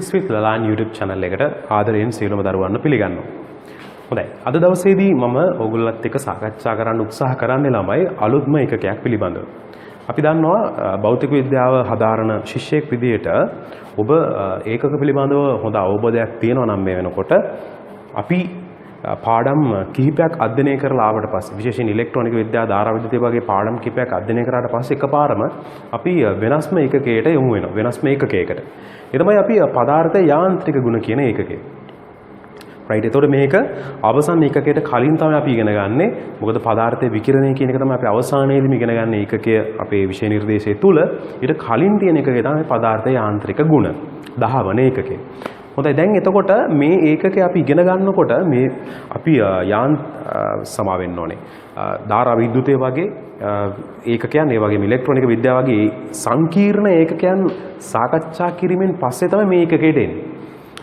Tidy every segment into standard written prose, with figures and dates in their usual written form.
Physics with Lalan YouTube channel එකට ආදරයෙන් සියලුම දරුවන්ව පිළිගන්නවා. හොඳයි. අද දවසේදී මම ඔයගොල්ලොත් එක්ක සාකච්ඡා කරන්න උත්සාහ කරන්නේ ළමයි අලුත්ම එකකයක් පිළිබඳව. අපි දන්නවා භෞතික විද්‍යාව හදාරන ශිෂ්‍යයෙක් විදිහට ඔබ ඒකක පිළිබඳව හොඳ අවබෝධයක් තියෙනවා නම් මේ වෙනකොට අපි පාඩම් කිහිපයක් අධ්‍යයනය කරලා ආවට පස්සේ විශේෂයෙන් ඉලෙක්ට්‍රොනික විද්‍යාව ධාරා විද්‍යාව වගේ පාඩම් කිහිපයක් අධ්‍යයනය කරාට පස්සේ එකපාරම අපි වෙනස්ම එකකයකට යොමු වෙනවා. වෙනස්ම එකකයකට. ඒ තමයි අපි පදාර්ථ යාන්ත්‍රික ගුණ කියන ඒකකය. රයිට්. එතකොට මේක අවසන් ඒකකයට කලින් තමයි අපි ඉගෙන ගන්නෙ. මොකද පදාර්ථයේ විකිරණය කියන එක තමයි අපි අවසානයේදීම ඉගෙන ගන්න ඒකකය අපේ විෂය නිර්දේශය තුල. ඊට කලින් තියෙන එකකය තමයි පදාර්ථ යාන්ත්‍රික ගුණ 10 වන ඒකකය. හොඳයි. දැන් එතකොට මේ ඒකකය අපි ඉගෙන ගන්නකොට මේ අපි සමා වෙන්න ඕනේ. ධාරා විද්‍යුතය වගේ ඒකකයන් ඒ වගේම ඉලෙක්ට්‍රොනික විද්‍යාව වගේ සංකීර්ණ ඒකකයන් සාකච්ඡා කිරීමෙන් පස්සේ තමයි මේ ඒකකයට එන්නේ.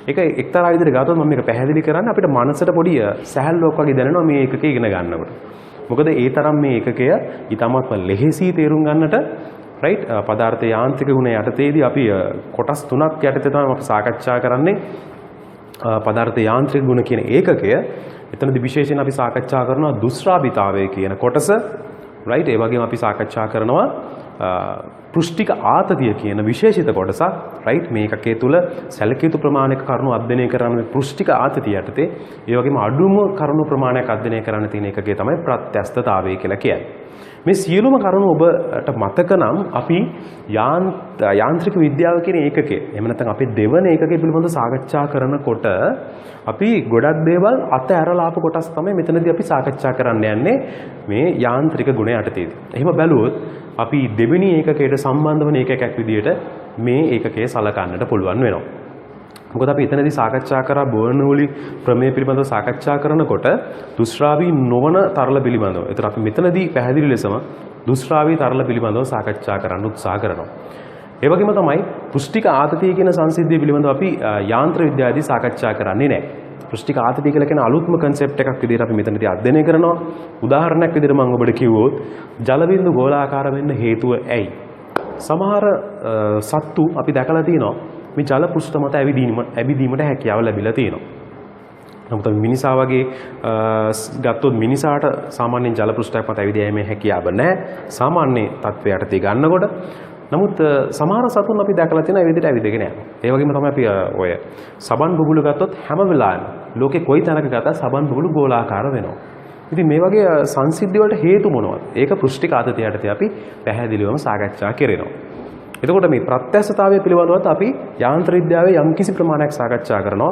ඒක එක්තරා විදිහට ගත්තොත් මම මේක පැහැදිලි කරන්න අපිට මනසට පොඩි සැහැල්ලුවක් වගේ දැනෙනවා මේ ඒකකය ඉගෙන ගන්නකොට. මොකද ඒ තරම් මේ ඒකකය ඊටමත්ම ලෙහෙසි තේරුම් ගන්නට රයිට් පදාර්ථ යාන්ත්‍රික ගුණ යටතේදී අපි කොටස් තුනක් යටතේ තමයි අපි සාකච්ඡා කරන්නේ පදාර්ථ යාන්ත්‍රික ගුණ කියන ඒකකය. එතනදී විශේෂයෙන් අපි සාකච්ඡා කරනවා දුෂ්‍රාවිතාවය කියන කොටස රයිට්. ඒ වගේම අපි සාකච්ඡා කරනවා පෘෂ්ඨික ආතතිය කියන විශේෂිත කොටසක් රයිට්. මේ ඒකකයේ තුල සැලකිය යුතු ප්‍රමාණයක කරුණු අධ්‍යයනය කරන මේ පෘෂ්ඨික ආතතිය යටතේ ඒ වගේම අඩුම කරුණු ප්‍රමාණයක් අධ්‍යයනය කරන්න තියෙන ඒකකය තමයි ප්‍රත්‍යස්තතාවය කියලා කියන්නේ. මේ සියලුම කරුණු ඔබට මතක නම් අපි යාන්ත්‍රික විද්‍යාව කියන ඒකකය එහෙම නැත්නම් අපේ දෙවන ඒකකය පිළිබඳව සාකච්ඡා කරනකොට අපි ගොඩක් දේවල් අතහැරලා ආපු කොටස් තමයි මෙතනදී අපි සාකච්ඡා කරන්න යන්නේ මේ යාන්ත්‍රික ගුණ යටතේදී. එහෙම බැලුවොත් අපි දෙවෙනි ඒකකයට සම්බන්ධ වන ඒකකයක් විදිහට මේ ඒකකය සලකන්නට පුළුවන් වෙනවා. මොකද අපි එතනදී සාකච්ඡා කරා බර්නෝලි ප්‍රමේය පිළිබඳව සාකච්ඡා කරනකොට දුෂ්‍රාවී නොවන තරල පිළිබඳව. ඒතර අපි මෙතනදී පැහැදිලි ලෙසම දුෂ්‍රාවී තරල පිළිබඳව සාකච්ඡා කරන්න උත්සාහ කරනවා. ඒ වගේම තමයි පෘෂ්ඨික ආතතිය කියන සංසිද්ධිය පිළිබඳව අපි යාන්ත්‍ර විද්‍යාවේදී සාකච්ඡා කරන්නේ නැහැ. පෘෂ්ඨික ආතතිය කියලා කියන අලුත්ම කන්සෙප්ට් එකක් විදිහට අපි මෙතනදී අධ්‍යයනය කරනවා. උදාහරණයක් විදිහට මම ඔබට කිව්වොත් ජල බිඳු ගෝලාකාර වෙන්න හේතුව ඇයි? සමහර සත්තු අපි දැකලා තියෙනවා මේ ජල පෘෂ්ඨ මත ඇවිදීමට හැකියාව ලැබිලා තියෙනවා. නමුත් මිනිසා වගේ ගත්තොත් මිනිසාට සාමාන්‍යයෙන් ජල පෘෂ්ඨයක් මත ඇවිද යෑමේ හැකියාව නැහැ. සාමාන්‍ය තත්ත්වයට තී ගන්නකොට. නමුත් සමහර සතුන් අපි දැකලා තියෙනවා ඒ විදිහට ඇවිදගෙන යනවා. ඒ වගේම තමයි අපි ඔය සබන් බුබුලු ගත්තොත් හැම වෙලාවෙම ලෝකේ කොයි තැනක ගත්තත් සබන් බුබුලු ගෝලාකාර වෙනවා. ඉතින් මේ වගේ සංසිද්ධි වලට හේතු මොනවද? ඒක පෘෂ්ඨික ආතතිය යටතේ අපි පැහැදිලිවම සාකච්ඡා කරනවා. එතකොට මේ ප්‍රත්‍යක්ෂතාවය පිළිබඳවත් අපි යාන්ත්‍ර විද්‍යාවේ යම්කිසි ප්‍රමාණයක් සාකච්ඡා කරනවා.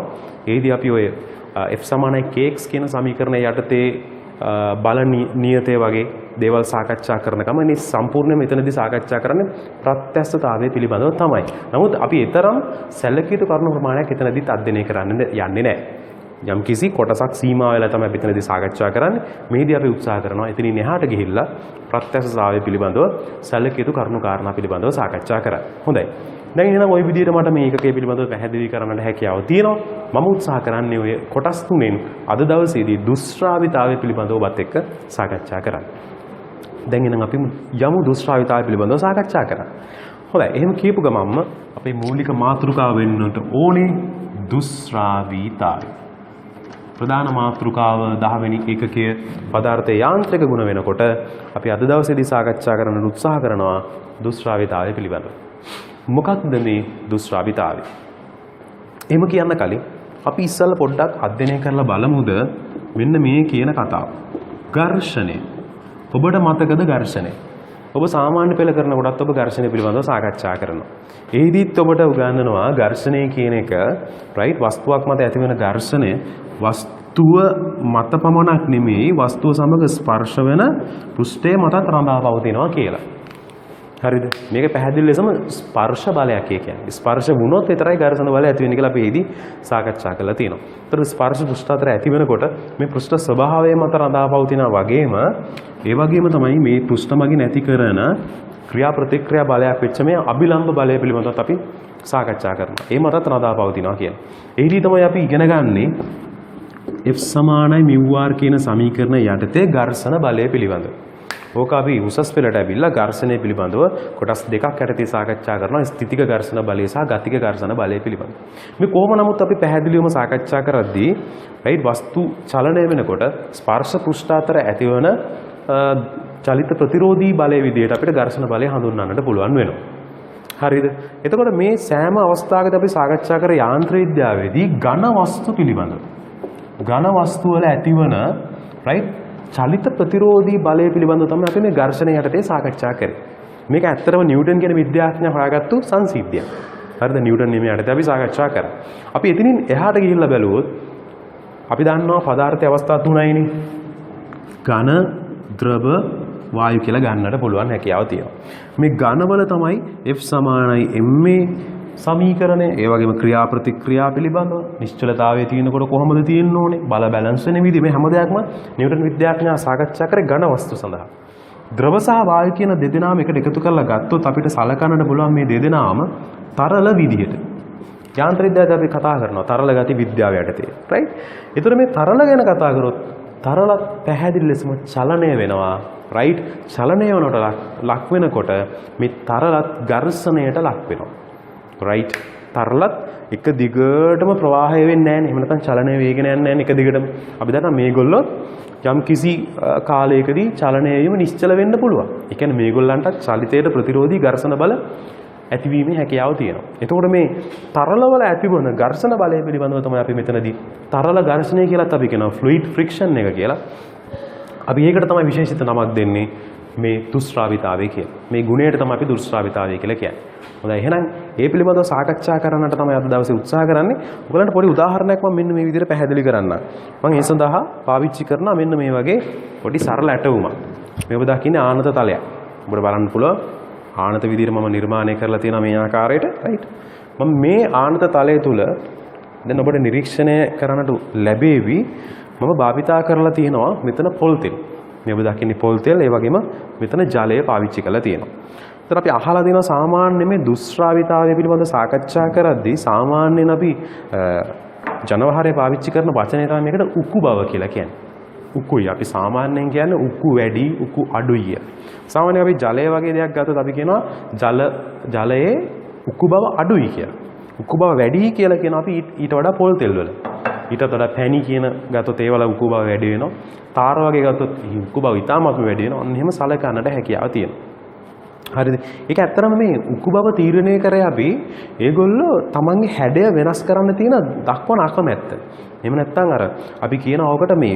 ඒදී අපි ඔය F = kx කියන සමීකරණය යටතේ බල නියතය වගේ දේවල් සාකච්ඡා කරන ගමන් මේ සම්පූර්ණයෙන් මෙතනදී සාකච්ඡා කරන්නේ ප්‍රත්‍යක්ෂතාවය පිළිබඳව තමයි. නමුත් අපි ඊතරම් සැලකිය යුතු කරුණු ප්‍රමාණයක් එතනදීත් අධ්‍යයනය කරන්න යන්නේ නැහැ. යම්කිසි කොටසක් සීමා වෙලා තමයි අපි එතනදී සාකච්ඡා කරන්නේ. මේදී අපි උත්සාහ කරනවා එතනින් එහාට ගිහිල්ලා ප්‍රත්‍යක්ෂතාවය පිළිබඳව සැලකිය යුතු කරුණු කාරණා පිළිබඳව සාකච්ඡා කරන්න. හොඳයි. දැන් එහෙනම් ওই විදිහට මට මේ ඒකකයේ පිළිබඳව පැහැදිලි කරන්නට හැකියාව තියෙනවා. මම උත්සාහ කරන්නේ ඔය කොටස් තුනෙන් අද දවසේදී දුෂ්‍රාවිතාවය පිළිබඳව ඔබත් එක්ක සාකච්ඡා කරන්න. දැන් එහෙනම් අපි යමු දුෂ්‍රාවිතාවය පිළිබඳව සාකච්ඡා කරන්න. හොඳයි. එහෙම කියපු ගමන්ම අපේ මූලික මාතෘකාව වෙන්නට ඕනේ දුෂ්‍රාවිතාවය. ප්‍රධාන මාතෘකාව 10 වෙනි ඒකකයේ පදාර්ථයේ යාන්ත්‍රික ගුණ වෙනකොට අපි අද දවසේදී සාකච්ඡා කරන්න උත්සාහ කරනවා දුෂ්‍රාවිතාවය පිළිබඳව. මොකක්ද මේ දුෂ්‍රාවිතාවය? එහෙම කියන්න කලින් අපි ඉස්සෙල්ලා පොඩ්ඩක් අධ්‍යයනය කරලා බලමුද මෙන්න මේ කියන කතාව. ඝර්ෂණය. ඔබට මතකද ඝර්ෂණය? ඔබ සාමාන්‍ය පෙළ කරනකොටත් ඔබ ඝර්ෂණය පිළිබඳව සාකච්ඡා කරනවා. එහිදීත් ඔබට උගන්වනවා ඝර්ෂණය කියන එක රයිට් වස්තුවක් මත ඇතිවන ඝර්ෂණය වස්තුව මත පමණක් නෙමෙයි වස්තුව සමග ස්පර්ශ වෙන පෘෂ්ඨය මතත් රඳා පවතිනවා කියලා. හරිද? මේක පැහැදිලි ලෙසම ස්පර්ශ බලයක් කියන්නේ. ස්පර්ශ වුණොත් විතරයි ඝර්ෂණ බලය ඇති වෙන්නේ කියලා අපි එහිදී සාකච්ඡා කරලා තියෙනවා. ඒතර ස්පර්ශ පෘෂ්ඨ අතර ඇති වෙනකොට මේ පෘෂ්ඨ ස්වභාවය මත රඳා පවතිනා වගේම ඒ වගේම තමයි මේ පෘෂ්ඨ මගින් ඇති කරන ක්‍රියා ප්‍රතික්‍රියා බලයක් වෙච්ච මේ අභිලම්බ බලය පිළිබඳව අපි සාකච්ඡා කරනවා. ඒ මතත් රඳා පවතිනවා කියන්නේ. එහිදී තමයි අපි ඉගෙන ගන්නේ F = μr කියන සමීකරණ යටතේ ඝර්ෂණ බලය පිළිබඳව. ඕක අපි උසස් පෙළට ඇවිල්ලා ඝර්ෂණය පිළිබඳව කොටස් දෙකක් යටතේ සාකච්ඡා කරනවා. ස්ථිතික ඝර්ෂණ බලය සහ ගතික ඝර්ෂණ බලය පිළිබඳව. මේ කොහොම නමුත් අපි පැහැදිලිවම සාකච්ඡා කරද්දී රයිට් වස්තු චලනය වෙනකොට ස්පර්ශ පෘෂ්ඨ අතර ඇතිවන චලිත ප්‍රතිරෝධී බලය විදිහට අපිට ඝර්ෂණ බලය හඳුන්වන්නට පුළුවන් වෙනවා. හරිද? එතකොට මේ සෑම අවස්ථාවකදී අපි සාකච්ඡා කර යාන්ත්‍ර විද්‍යාවේදී ඝන වස්තු පිළිබඳව ඝන වස්තු වල ඇතිවන රයිට් චලිත ප්‍රතිරෝධී බලය පිළිබඳව තමයි අපි මේ ඝර්ෂණ යටතේ සාකච්ඡා කරේ. මේක ඇත්තටම නිව්ටන් කියන විද්‍යාඥයා හොයාගත්තු සංසිද්ධියක්. හරිද? නිව්ටන් නියමය යටතේ අපි සාකච්ඡා කරා. අපි එතනින් එහාට ගිහිල්ලා බැලුවොත් අපි දන්නවා පදාර්ථයේ අවස්ථා තුනයිනේ. ඝන, ද්‍රව, වායු කියලා ගන්නට පුළුවන් හැකියාව තියෙනවා. මේ ඝනවල තමයි F = ma සමීකරණය, ඒ වගේම ක්‍රියා ප්‍රතික්‍රියා පිළිබඳව නිශ්චලතාවයේ තියෙනකොට කොහොමද තියෙන්න ඕනේ, බල බැලන්ස් වෙන විදිහ මේ හැම දෙයක්ම නිව්ටන් විද්‍යාඥයා සාකච්ඡා කරේ ඝන වස්තු සඳහා. ද්‍රව සහ වායු කියන දෙදෙනාම එකට එකතු කරලා ගත්තොත් අපිට සලකන්නට පුළුවන් මේ දෙදෙනාම තරල විදිහට. යාන්ත්‍ර විද්‍යාවේ අපි කතා කරනවා තරල ගති විද්‍යාව යටතේ. රයිට්? ඒතර මේ තරල ගැන කතා කරොත් තරලත් පැහැදිලි ලෙසම චලනය වෙනවා. රයිට්? චලනය වෙනකොට ලක් වෙනකොට මේ තරලත් ඝර්ෂණයට ලක් වෙනවා. රයිට්? තරලත් එක දිගටම ප්‍රවාහය වෙන්නේ නැහැ නේ. එහෙම නැත්නම් චලනය වේගෙන යන්නේ නැහැ නේ එක දිගටම. අපි දන්නවා මේගොල්ලෝ යම් කිසි කාලයකදී චලනය වීම නිශ්චල වෙන්න පුළුවන්. ඒ කියන්නේ මේගොල්ලන්ට චලිතයට ප්‍රතිරෝධී ඝර්ෂණ බල ඇතිවීමේ හැකියාව තියෙනවා. එතකොට මේ තරලවල ඇතිවන ඝර්ෂණ බලය පිළිබඳව තමයි අපි මෙතනදී තරල ඝර්ෂණය කියලාත් අපි කියනවා ෆ්ලුයිඩ් ෆ්‍රික්ෂන් එක කියලා. අපි ඒකට තමයි විශේෂිත නමක් දෙන්නේ මේ දුෂ්ශ්‍රාවිතාවය කියලා. මේ ගුණයට තමයි අපි දුෂ්ශ්‍රාවිතාවය කියලා කියන්නේ. හොඳයි එහෙනම් ඒ පිළිබඳව සාකච්ඡා කරන්නට තමයි අද දවසේ උත්සාහ කරන්නේ. ඔයගලන්ට පොඩි උදාහරණයක් මම මෙන්න මේ විදිහට පැහැදිලි කරන්නම්. මම ඒ සඳහා පාවිච්චි කරනවා මෙන්න මේ වගේ පොඩි සරල ඇටවුමක්. මේක දකින්නේ ආනත තලයක්. ඔබට බලන්න පුළුවන් ආනත විදිහට මම නිර්මාණය කරලා තියෙනවා මේ ආකාරයට. රයිට්? මම මේ ආනත තලය තුල දැන් ඔබට නිරීක්ෂණය කරන්නට ලැබෙවි මම භාවිතා කරලා තියෙනවා මෙතන පොල් තෙල්. මේක දකින්නේ පොල් තෙල්, ඒ වගේම මෙතන ජලය පාවිච්චි කරලා තියෙනවා. එතන අපි අහලා තියෙනවා සාමාන්‍ය මේ දුෂ්ශ්‍රාවිතාවය පිළිබඳව සාකච්ඡා කරද්දී සාමාන්‍යයෙන් අපි ජනවහරේ පාවිච්චි කරන වචනය තමයි මේකට උක්කු බව කියලා කියන්නේ. උක්කුයි අපි සාමාන්‍යයෙන් කියන්නේ උක්කු වැඩි, උක්කු අඩුයි. සාමාන්‍යයෙන් අපි ජලය වගේ දෙයක් ගත්තොත් අපි කියනවා ජලයේ උක්කු බව අඩුයි කියලා. උක්කු බව වැඩි කියලා කියනවා අපි ඊට වඩා පොල් තෙල් වල. ඊටත් වඩා පැණි කියන ගත්තොත් ඒවල උක්කු බව වැඩි වෙනවා. තාර වගේ ගත්තොත් උක්කු බව ඉතාමත්ම වැඩි වෙනවා. අන්න එහෙම සලකන්නට හැකියාව තියෙනවා. හරිද? ඒක ඇත්තටම මේ උක්කු බව තීරණය කරේ අපි ඒගොල්ලෝ තමන්ගේ හැඩය වෙනස් කරන්න තියෙන දක්වන අකමැත්ත. එහෙම නැත්නම් අර අපි කියන ඕකට මේ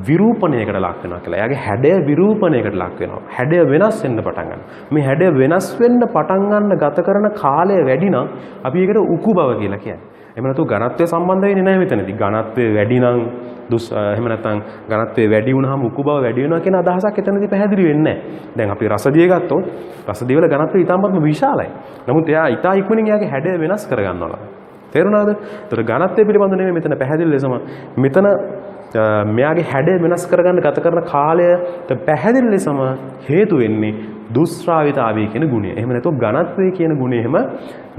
විරූපණයකට ලක් වෙනවා කියලා. එයාගේ හැඩය විරූපණයකට ලක් වෙනවා. හැඩය වෙනස් වෙන්න පටන් ගන්නවා. මේ හැඩය වෙනස් වෙන්න පටන් ගන්න ගත කරන කාලය වැඩි නම් අපි ඒකට උක්කු බව කියලා කියන්නේ. එහෙම නැතු ඝනත්වය සම්බන්ධ වෙන්නේ නැහැ මෙතනදී. ඝනත්වය වැඩි නම් එහෙම නැත්නම් ඝනත්වය වැඩි වුණාම උක්කු බව වැඩි වෙනවා කියන අදහසක් එතනදී පැහැදිලි වෙන්නේ නැහැ. දැන් අපි රසදිය ගත්තොත් රසදිය වල ඝනත්වය ඉතාමත්ම විශාලයි. නමුත් එයා ඉතා ඉක්මනින් එයාගේ හැඩය වෙනස් කර ගන්නවා. තේරුණාද? ඒතර ඝනත්වය පිළිබඳ නෙමෙයි මෙතන පැහැදිලි ලෙසම මෙතන මෙයාගේ හැඩය වෙනස් කරගන්න ගත කරන කාලයට පැහැදිලි ලෙසම හේතු වෙන්නේ දුෂ්ශ්‍රාවිතාවය කියන ගුණය. එහෙම නැත්නම් ඝනත්වය කියන ගුණය එහෙම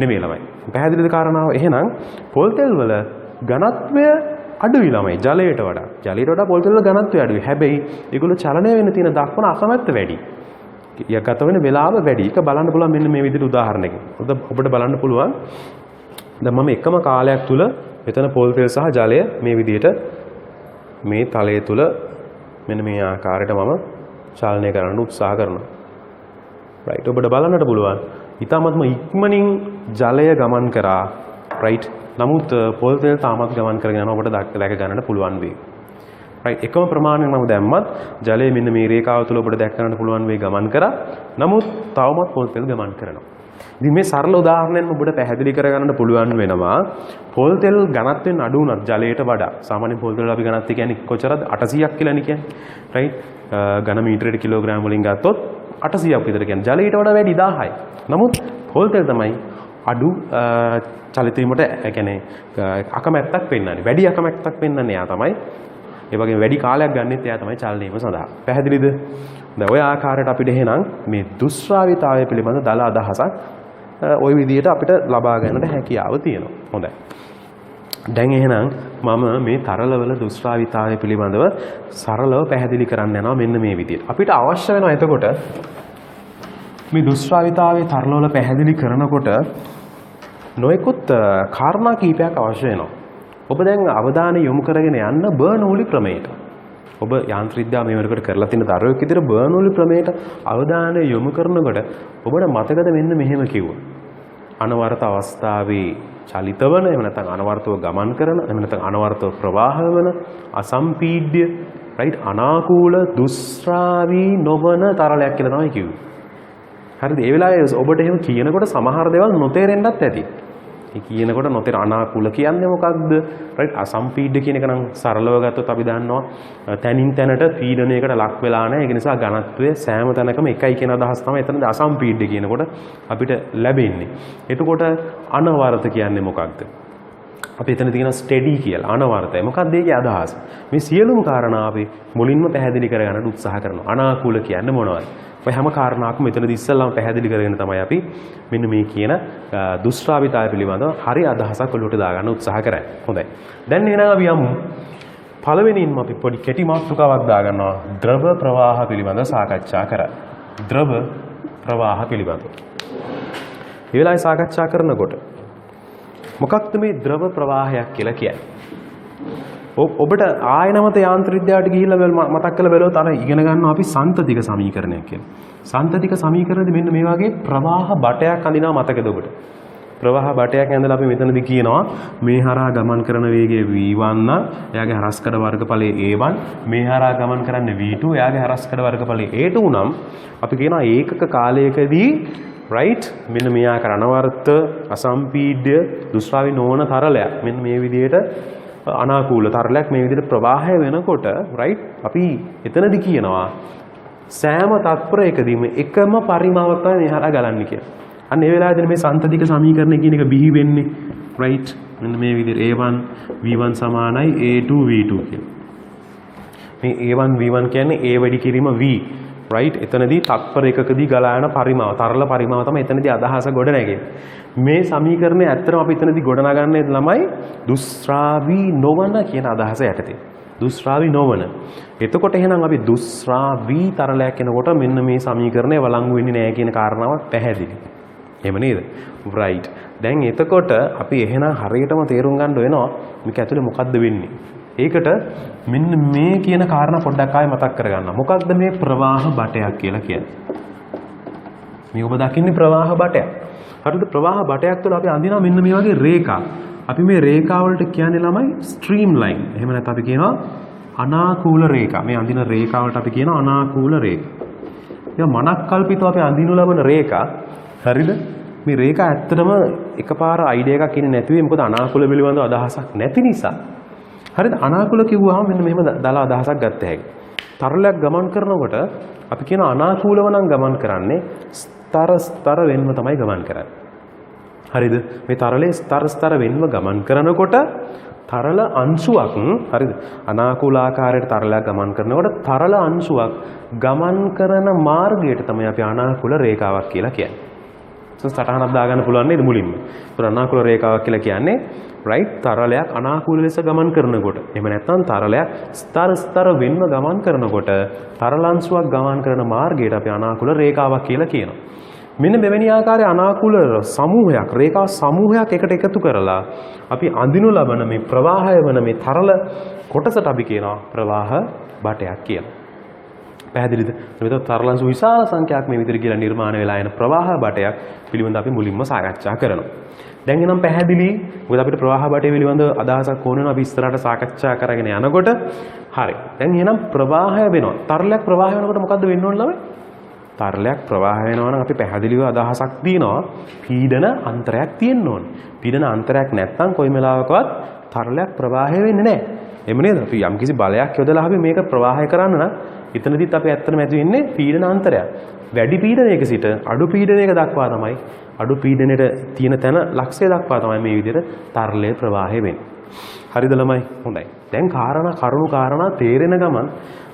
නෙමෙයි ළමයි. පැහැදිලිද කාරණාව? එහෙනම් පොල් තෙල් වල ඝනත්වය අඩුයි ළමයි ජලයට වඩා. ජලයට වඩා පොල් තෙල් වල ඝනත්වය අඩුයි. හැබැයි ඒගොල්ලෝ චලනය වෙන්න තියෙන දක්වන අකමැත්ත වැඩි. යගත වෙන වෙලාව වැඩි. ඒක බලන්න පුළුවන් මෙන්න මේ විදිහට උදාහරණයකින්. ඔබට බලන්න පුළුවන්. දැන් මම එකම කාලයක් තුල මෙතන පොල් තෙල් සහ ජලය මේ විදිහට මේ තලය තුල මෙන්න මේ ආකාරයට මම චලනය කරන්න උත්සාහ කරනවා. රයිට්? ඔබට බලන්නට පුළුවන්. ඊටමත්ම ඉක්මනින් ජලය ගමන් කරා. රයිට්? නමුත් පොල් තෙල් තාමත් ගමන් කරගෙන යනවා. ඔබට දැක ගන්නට පුළුවන් වෙයි. රයිට්? එකම ප්‍රමාණයක් මම දැම්මත් ජලය මෙන්න මේ රේඛාව තුල ඔබට දැක ගන්නට පුළුවන් වෙයි ගමන් කරා. නමුත් තවමත් පොල් තෙල් ගමන් කරනවා. ඉතින් මේ සරල උදාහරණයෙන් ඔබට පැහැදිලි කරගන්න පුළුවන් වෙනවා පොල් තෙල් ඝනත්වයෙන් අඩු වුණත් ජලයට වඩා සාමාන්‍ය පොල් තෙල් අපි ඝනත්වය කියන්නේ කොච්චරද 800ක් කියලානේ කියන්නේ. රයිට්? ඝන මීටරයට කිලෝග්‍රෑම් වලින් ගත්තොත් 800ක් විතර කියන්නේ ජලයට වඩා වැඩි 1000යි. නමුත් පොල් තෙල් තමයි අඩු චලිත වීමට කියන්නේ අකමැත්තක් පෙන්වන්නේ. වැඩි අකමැත්තක් පෙන්වන්නේ එයා තමයි. ඒ වගේම වැඩි කාලයක් ගන්නෙත් එයා තමයි චලනය වීම සඳහා. පැහැදිලිද? දැන් ඔය ආකාරයට අපිට එහෙනම් මේ දුෂ්ශ්‍රාවිතාවය පිළිබඳ දල අදහසක් ওই විදිහට අපිට ලබා ගන්නට හැකියාව තියෙනවා. හොඳයි. දැන් එහෙනම් මම මේ තරලවල දුෂ්ටාවිතාවය පිළිබඳව සරලව පැහැදිලි කරන්න යනවා මෙන්න මේ විදිහට. අපිට අවශ්‍ය වෙනවා එතකොට මේ දුෂ්ටාවිතාවයේ තරලවල පැහැදිලි කරනකොට නොයෙකුත් කාරණා කීපයක් අවශ්‍ය වෙනවා. ඔබ දැන් අවධානය යොමු කරගෙන යන්න බර්නෝලි ක්‍රමයට. ඔබ යාන්ත්‍රික මේ වෙනකොට කරලා තියෙන දරුවෙක් විදිහට බර්නෝලි ක්‍රමයට අවධානය යොමු කරනකොට ඔබට මතකද මෙන්න මෙහෙම කිව්වා. අනවරත අවස්ථාවේ චලිත වන එහෙම නැත්නම් අනවර්තව ගමන් කරන එහෙම නැත්නම් අනවර්තව ප්‍රවාහ වෙන අසම්පීඩ්‍ය රයිට් අනාකූල දුෂ්ශ්‍රාවී නොවන තරලයක් කියලා තමයි කිව්වේ. හරිද? ඒ වෙලාවේ ඔබට එහෙම කියනකොට සමහර දේවල් නොතේරෙන්නත් ඇති. ඒ කියනකොට නොතේර අනාකූල කියන්නේ මොකක්ද? රයිට් අසම්පීඩ්‍ය කියන එක නම් සරලව ගත්තොත් අපි දන්නවා තනින් තැනට පීඩනයකට ලක් වෙලා නැහැ. ඒක නිසා ඝනත්වය සෑම තැනකම එකයි කියන අදහස් තමයි එතනදී අසම්පීඩ්‍ය කියනකොට අපිට ලැබෙන්නේ. එතකොට අනවරත කියන්නේ මොකක්ද? අපි එතන තියෙන ස්ටෙඩි කියලා අනවරතය. මොකක්ද ඒකේ අදහස? මේ සියලුම කාරණා අපි මුලින්ම පැහැදිලි කරගන්න උත්සාහ කරනවා. අනාකූල කියන්නේ මොනවද? ඔය හැම කාරණාවක්ම එතනදී ඉස්සෙල්ලාම පැහැදිලි කරගෙන තමයි අපි මෙන්න මේ කියන දුෂ්ටාවිතාවය පිළිබඳව හරි අදහසක් ඔලුවට දාගන්න උත්සාහ කරන්නේ. හොඳයි. දැන් එහෙනම් අපි යමු පළවෙනිින්ම අපි පොඩි කෙටි මාතෘකාවක් දාගන්නවා ද්‍රව ප්‍රවාහ පිළිබඳව සාකච්ඡා කරා. ද්‍රව ප්‍රවාහ පිළිබඳව. මේ වෙලාවේ සාකච්ඡා කරනකොට මොකක්ද මේ ද්‍රව ප්‍රවාහයක් කියලා කියන්නේ? ඔබට ආයනමත යාන්ත්‍ර විද්‍යාවට ගිහිල්ලා මතක් කරලා බලුවොත් අර ඉගෙන ගන්නවා අපි සන්තතික සමීකරණයක් කියලා. සන්තතික සමීකරණෙදි මෙන්න මේ වගේ ප්‍රවාහ බටයක් අඳිනවා මතකද ඔබට? ප්‍රවාහ බටයක් ඇඳලා අපි මෙතනදී කියනවා මේ හරහා ගමන් කරන වේගය v1 නම් එයාගේ හරස්කඩ වර්ගඵලය a1 මේ හරහා ගමන් කරන්නේ v2 එයාගේ හරස්කඩ වර්ගඵලය a2 නම් අපි කියනවා ඒකක කාලයකදී right මෙන්න මේ ආකාර අනවර්ත අසම්පීඩ්‍ය දුෂ්ටාවී නොවන තරලයක් මෙන්න මේ විදිහට අනාකූල තරලයක් මේ විදිහට ප්‍රවාහය වෙනකොට right අපි එතනදි කියනවා සෑම තත්පරයකදීම එකම පරිමාවක් තමයි මේ හරහා ගලන්නේ කියලා. අන්න ඒ වෙලාවේදී මේ සන්තතික සමීකරණය කියන එක බිහි වෙන්නේ right මෙන්න මේ විදිහට a1 v1 සමානයි a2 v2 කියලා. මේ a1 v1 කියන්නේ a වැඩි කිරීම v right එතනදී තත්පර එකකදී ගලා යන පරිමාව තරල පරිමාව තමයි එතනදී අදහස ගොඩ නැගෙන්නේ. මේ සමීකරණය ඇත්තටම අපි එතනදී ගොඩ නගන්නේ ළමයි දුෂ්ශ්‍රාවී නොවන කියන අදහස යටතේ. දුෂ්ශ්‍රාවී නොවන. එතකොට එහෙනම් අපි දුෂ්ශ්‍රාවී තරලයක් කෙනකොට මෙන්න මේ සමීකරණය වළංගු වෙන්නේ නැහැ කියන කාරණාව පැහැදිලි. එහෙම නේද? right. දැන් එතකොට අපි එහෙනම් හරියටම තේරුම් ගන්න වෙනවා මේක ඇතුලේ මොකද්ද වෙන්නේ. ඒකට මෙන්න මේ කියන කාරණා පොඩ්ඩක් ආයෙ මතක් කරගන්න. මොකක්ද මේ ප්‍රවාහ බටයක් කියලා කියන්නේ? මේ ඔබ දකින්නේ ප්‍රවාහ බටයක්. හරිද? ප්‍රවාහ බටයක් තුළ අපි අඳිනවා මෙන්න මේ වගේ රේඛා. අපි මේ රේඛා වලට කියන්නේ ළමයි ස්ට්‍රීම් ලයින්. එහෙම නැත්නම් අපි කියනවා අනාකූල රේඛා. මේ අඳින රේඛා වලට අපි කියනවා අනාකූල රේඛා. ඒක මනක් කල්පිතව අපි අඳිනු ලබන රේඛා. හරිද? මේ රේඛා ඇත්තටම එකපාර අයිඩියා එකක් ඉන්නේ නැති වෙයි. මොකද අනාකූල පිළිබඳව අදහසක් නැති නිසා. හරිද? අනාකූල කිව්වහම මෙන්න මෙහෙම දාලා අදහසක් ගත්ත හැකියි. තරලයක් ගමන් කරනකොට අපි කියන අනාකූලව නම් ගමන් කරන්නේ ස්තර වෙන්ව තමයි ගමන් කරන්නේ. හරිද? මේ තරලේ ස්තර වෙන්ව ගමන් කරනකොට තරල අංශුවක් හරිද? අනාකූල ආකාරයට තරලයක් ගමන් කරනකොට තරල අංශුවක් ගමන් කරන මාර්ගයට තමයි අපි අනාකූල රේඛාවක් කියලා කියන්නේ. සටහනක් දාගන්න පුළුවන් නේද මුලින්ම? ඒතර අනාකූල රේඛාවක් කියලා කියන්නේ right තරලයක් අනාකූල ලෙස ගමන් කරනකොට. එහෙම නැත්නම් තරලයක් ස්තර වෙන්ව ගමන් කරනකොට තරලංශුවක් ගමන් කරන මාර්ගයට අපි අනාකූල රේඛාවක් කියලා කියනවා. මෙන්න මෙවැනි ආකාරයේ අනාකූල සමූහයක් රේඛා සමූහයක් එකට එකතු කරලා අපි අඳිනු ලබන මේ ප්‍රවාහය වන මේ තරල කොටසට අපි කියනවා ප්‍රවාහ බටයක් කියලා. පැහැදිලිද? මෙතන තරලංශු විශාල සංඛ්‍යාවක් මේ විදිහට කියලා නිර්මාණය වෙලා යන ප්‍රවාහ බටයක් පිළිබඳව අපි මුලින්ම සාකච්ඡා කරනවා. දැන් එනම් පැහැදිලි මොකද අපිට ප්‍රවාහ බටය පිළිබඳව අදහසක් ඕන වෙනවා අපි ඉස්සරහට සාකච්ඡා කරගෙන යනකොට. හරි. දැන් එහෙනම් ප්‍රවාහය වෙනවා. තරලයක් ප්‍රවාහය වෙනකොට මොකද්ද වෙන්න ඕන ළමයි? තරලයක් ප්‍රවාහය වෙනවා නම් අපි පැහැදිලිව අදහසක් දිනවා පීඩන අන්තරයක් තියෙන්න ඕන. පීඩන අන්තරයක් නැත්නම් කොයි වෙලාවකවත් තරලයක් ප්‍රවාහය වෙන්නේ නැහැ. එහෙම නේද? අපි යම්කිසි බලයක් යොදලා අපි මේක ප්‍රවාහය කරන්න නම් එතනදිත් අපි ඇත්තටම ඇති වෙන්නේ පීඩන අන්තරයක්. වැඩි පීඩනයක සිට අඩු පීඩනයක දක්වා තමයි අඩු පීඩනයට තියෙන තැන ලක්ෂය දක්වා තමයි මේ විදිහට තරලයේ ප්‍රවාහය වෙන්නේ. හරිද ළමයි? හොඳයි. දැන් කරුණු කාරණා තේරෙන ගමන්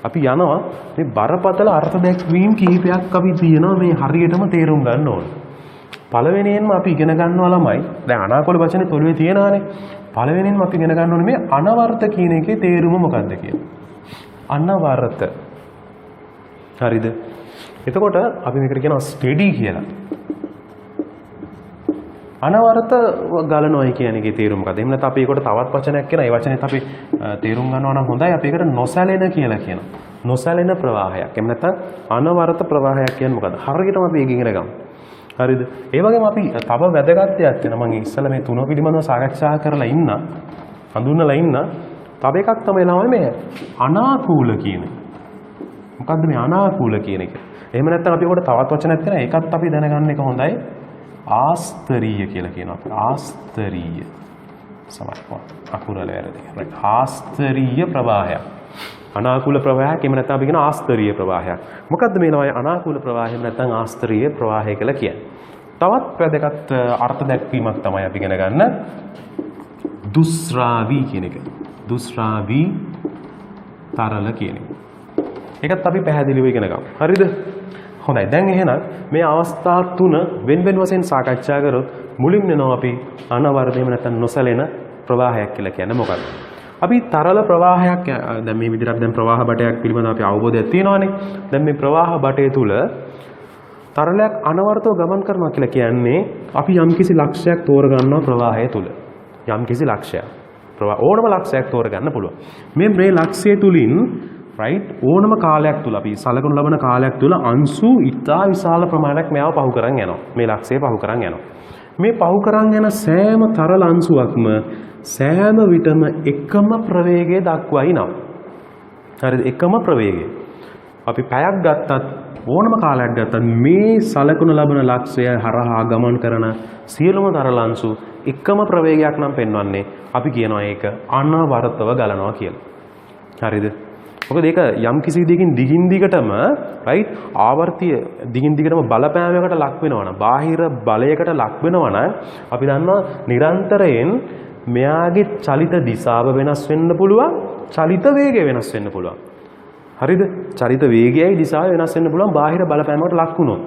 අපි යනවා මේ බරපතල අර්ථ දැක්වීම් කිහිපයක් අපි තියෙනවා මේ හරියටම තේරුම් ගන්න ඕන. පළවෙනියෙන්ම අපි ඉගෙන ගන්නවා ළමයි. දැන් අනාකූල වචනේ තොලුවේ තියෙනවානේ. පළවෙනියෙන්ම අපි ඉගෙන ගන්න ඕනේ මේ අනවර්ත කියන එකේ තේරුම මොකක්ද කියලා. අනවර්ත. හරිද? එතකොට අපි මේකට කියනවා ස්ටෙඩි කියලා. අනවර්ත ගලනොයි කියන එකේ තේරුම මොකක්ද? එහෙම නැත්නම් අපි ඒකට තවත් වචනයක් කියනවා. ඒ වචනේත් අපි තේරුම් ගන්නවා නම් හොඳයි. අපි ඒකට නොසැලෙන කියලා කියනවා. නොසැලෙන ප්‍රවාහයක්. එහෙම නැත්නම් අනවර්ත ප්‍රවාහයක් කියන්නේ මොකද්ද? හරියටම අපි ඒක ඉගෙන ගමු. හරිද? ඒ වගේම අපි තව වැදගත් දෙයක් තියෙනවා. මම ඉස්සෙල්ලා මේ තුන පිළිබඳව සාකච්ඡා කරලා ඉන්න, හඳුන්වලා ඉන්න. තව එකක් තමයි ළමයි මේ අනාකූල කියන එක. මොකද්ද මේ අනාකූල කියන එක? එහෙම නැත්නම් අපි උකට තවත් වචනයක් තියෙනවා. ඒකත් අපි දැනගන්න එක හොඳයි. ආස්තරීය කියලා කියනවා. ආස්තරීය. සමහරවිට අකුරල වැරදි. right. ආස්තරීය ප්‍රවාහයක්. අනාකූල ප්‍රවාහයක් එහෙම නැත්නම් අපි කියන ආස්තරීය ප්‍රවාහයක්. මොකද්ද මේ නෝය අනාකූල ප්‍රවාහය එහෙම නැත්නම් ආස්තරීය ප්‍රවාහය කියලා කියන්නේ? තවත් වැදගත් අර්ථ දැක්වීමක් තමයි අපි ඉගෙන ගන්න දුස්රාවී කියන එක. දුස්රාවී තරල කියන එක. ඒකත් අපි පැහැදිලිව ඉගෙන ගමු. හරිද? හොඳයි. දැන් එහෙනම් මේ අවස්ථා තුන වෙන වෙන වශයෙන් සාකච්ඡා කරොත් මුලින්ම එනවා අපි අනවර්ත එහෙම නැත්නම් නොසැලෙන ප්‍රවාහයක් කියලා කියන්නේ මොකක්ද? අපි තරල ප්‍රවාහයක් දැන් මේ විදිහට අපි දැන් ප්‍රවාහ බටයක් පිළිබඳව අපි අවබෝධයක් තියෙනවානේ. දැන් මේ ප්‍රවාහ බටය තුල තරලයක් අනවර්තව ගමන් කරනවා කියලා කියන්නේ අපි යම්කිසි ලක්ෂයක් තෝරගන්නවා ප්‍රවාහය තුල. යම්කිසි ලක්ෂයක්. ඕනම ලක්ෂයක් තෝරගන්න පුළුවන්. මේ ලක්ෂය තුලින් right ඕනම කාලයක් තුල අපි සලකනු ලබන කාලයක් තුල අංශු ඉතා විශාල ප්‍රමාණයක් මෙයාව පහු කරන් යනවා. මේ ලක්ෂය පහු කරන් යනවා. මේ පහු කරන් යන සෑම තරල අංශුවක්ම සෑම විටම එකම ප්‍රවේගය දක්වයි නම්. හරිද? එකම ප්‍රවේගය. අපි පැයක් ගත්තත් ඕනම කාලයක් ගත්තත් මේ සලකනු ලබන ලක්ෂය හරහා ගමන් කරන සියලුම තරල අංශු එකම ප්‍රවේගයක් නම් පෙන්වන්නේ අපි කියනවා ඒක අනවර්තව ගලනවා කියලා. හරිද? මොකද ඒක යම් කිසි විදිහකින් දිගින් දිගටම right ආවර්තිය දිගින් දිගටම බලපෑමකට ලක් වෙනවා නම් බාහිර බලයකට ලක් වෙනවා නම් අපි දන්නවා නිරන්තරයෙන් මෙයාගේ චලිත දිශාව වෙනස් වෙන්න පුළුවන් චලිත වේගය වෙනස් වෙන්න පුළුවන්. හරිද? චලිත වේගයයි දිශාව වෙනස් වෙන්න පුළුවන් බාහිර බලපෑමකට ලක් වුණොත්.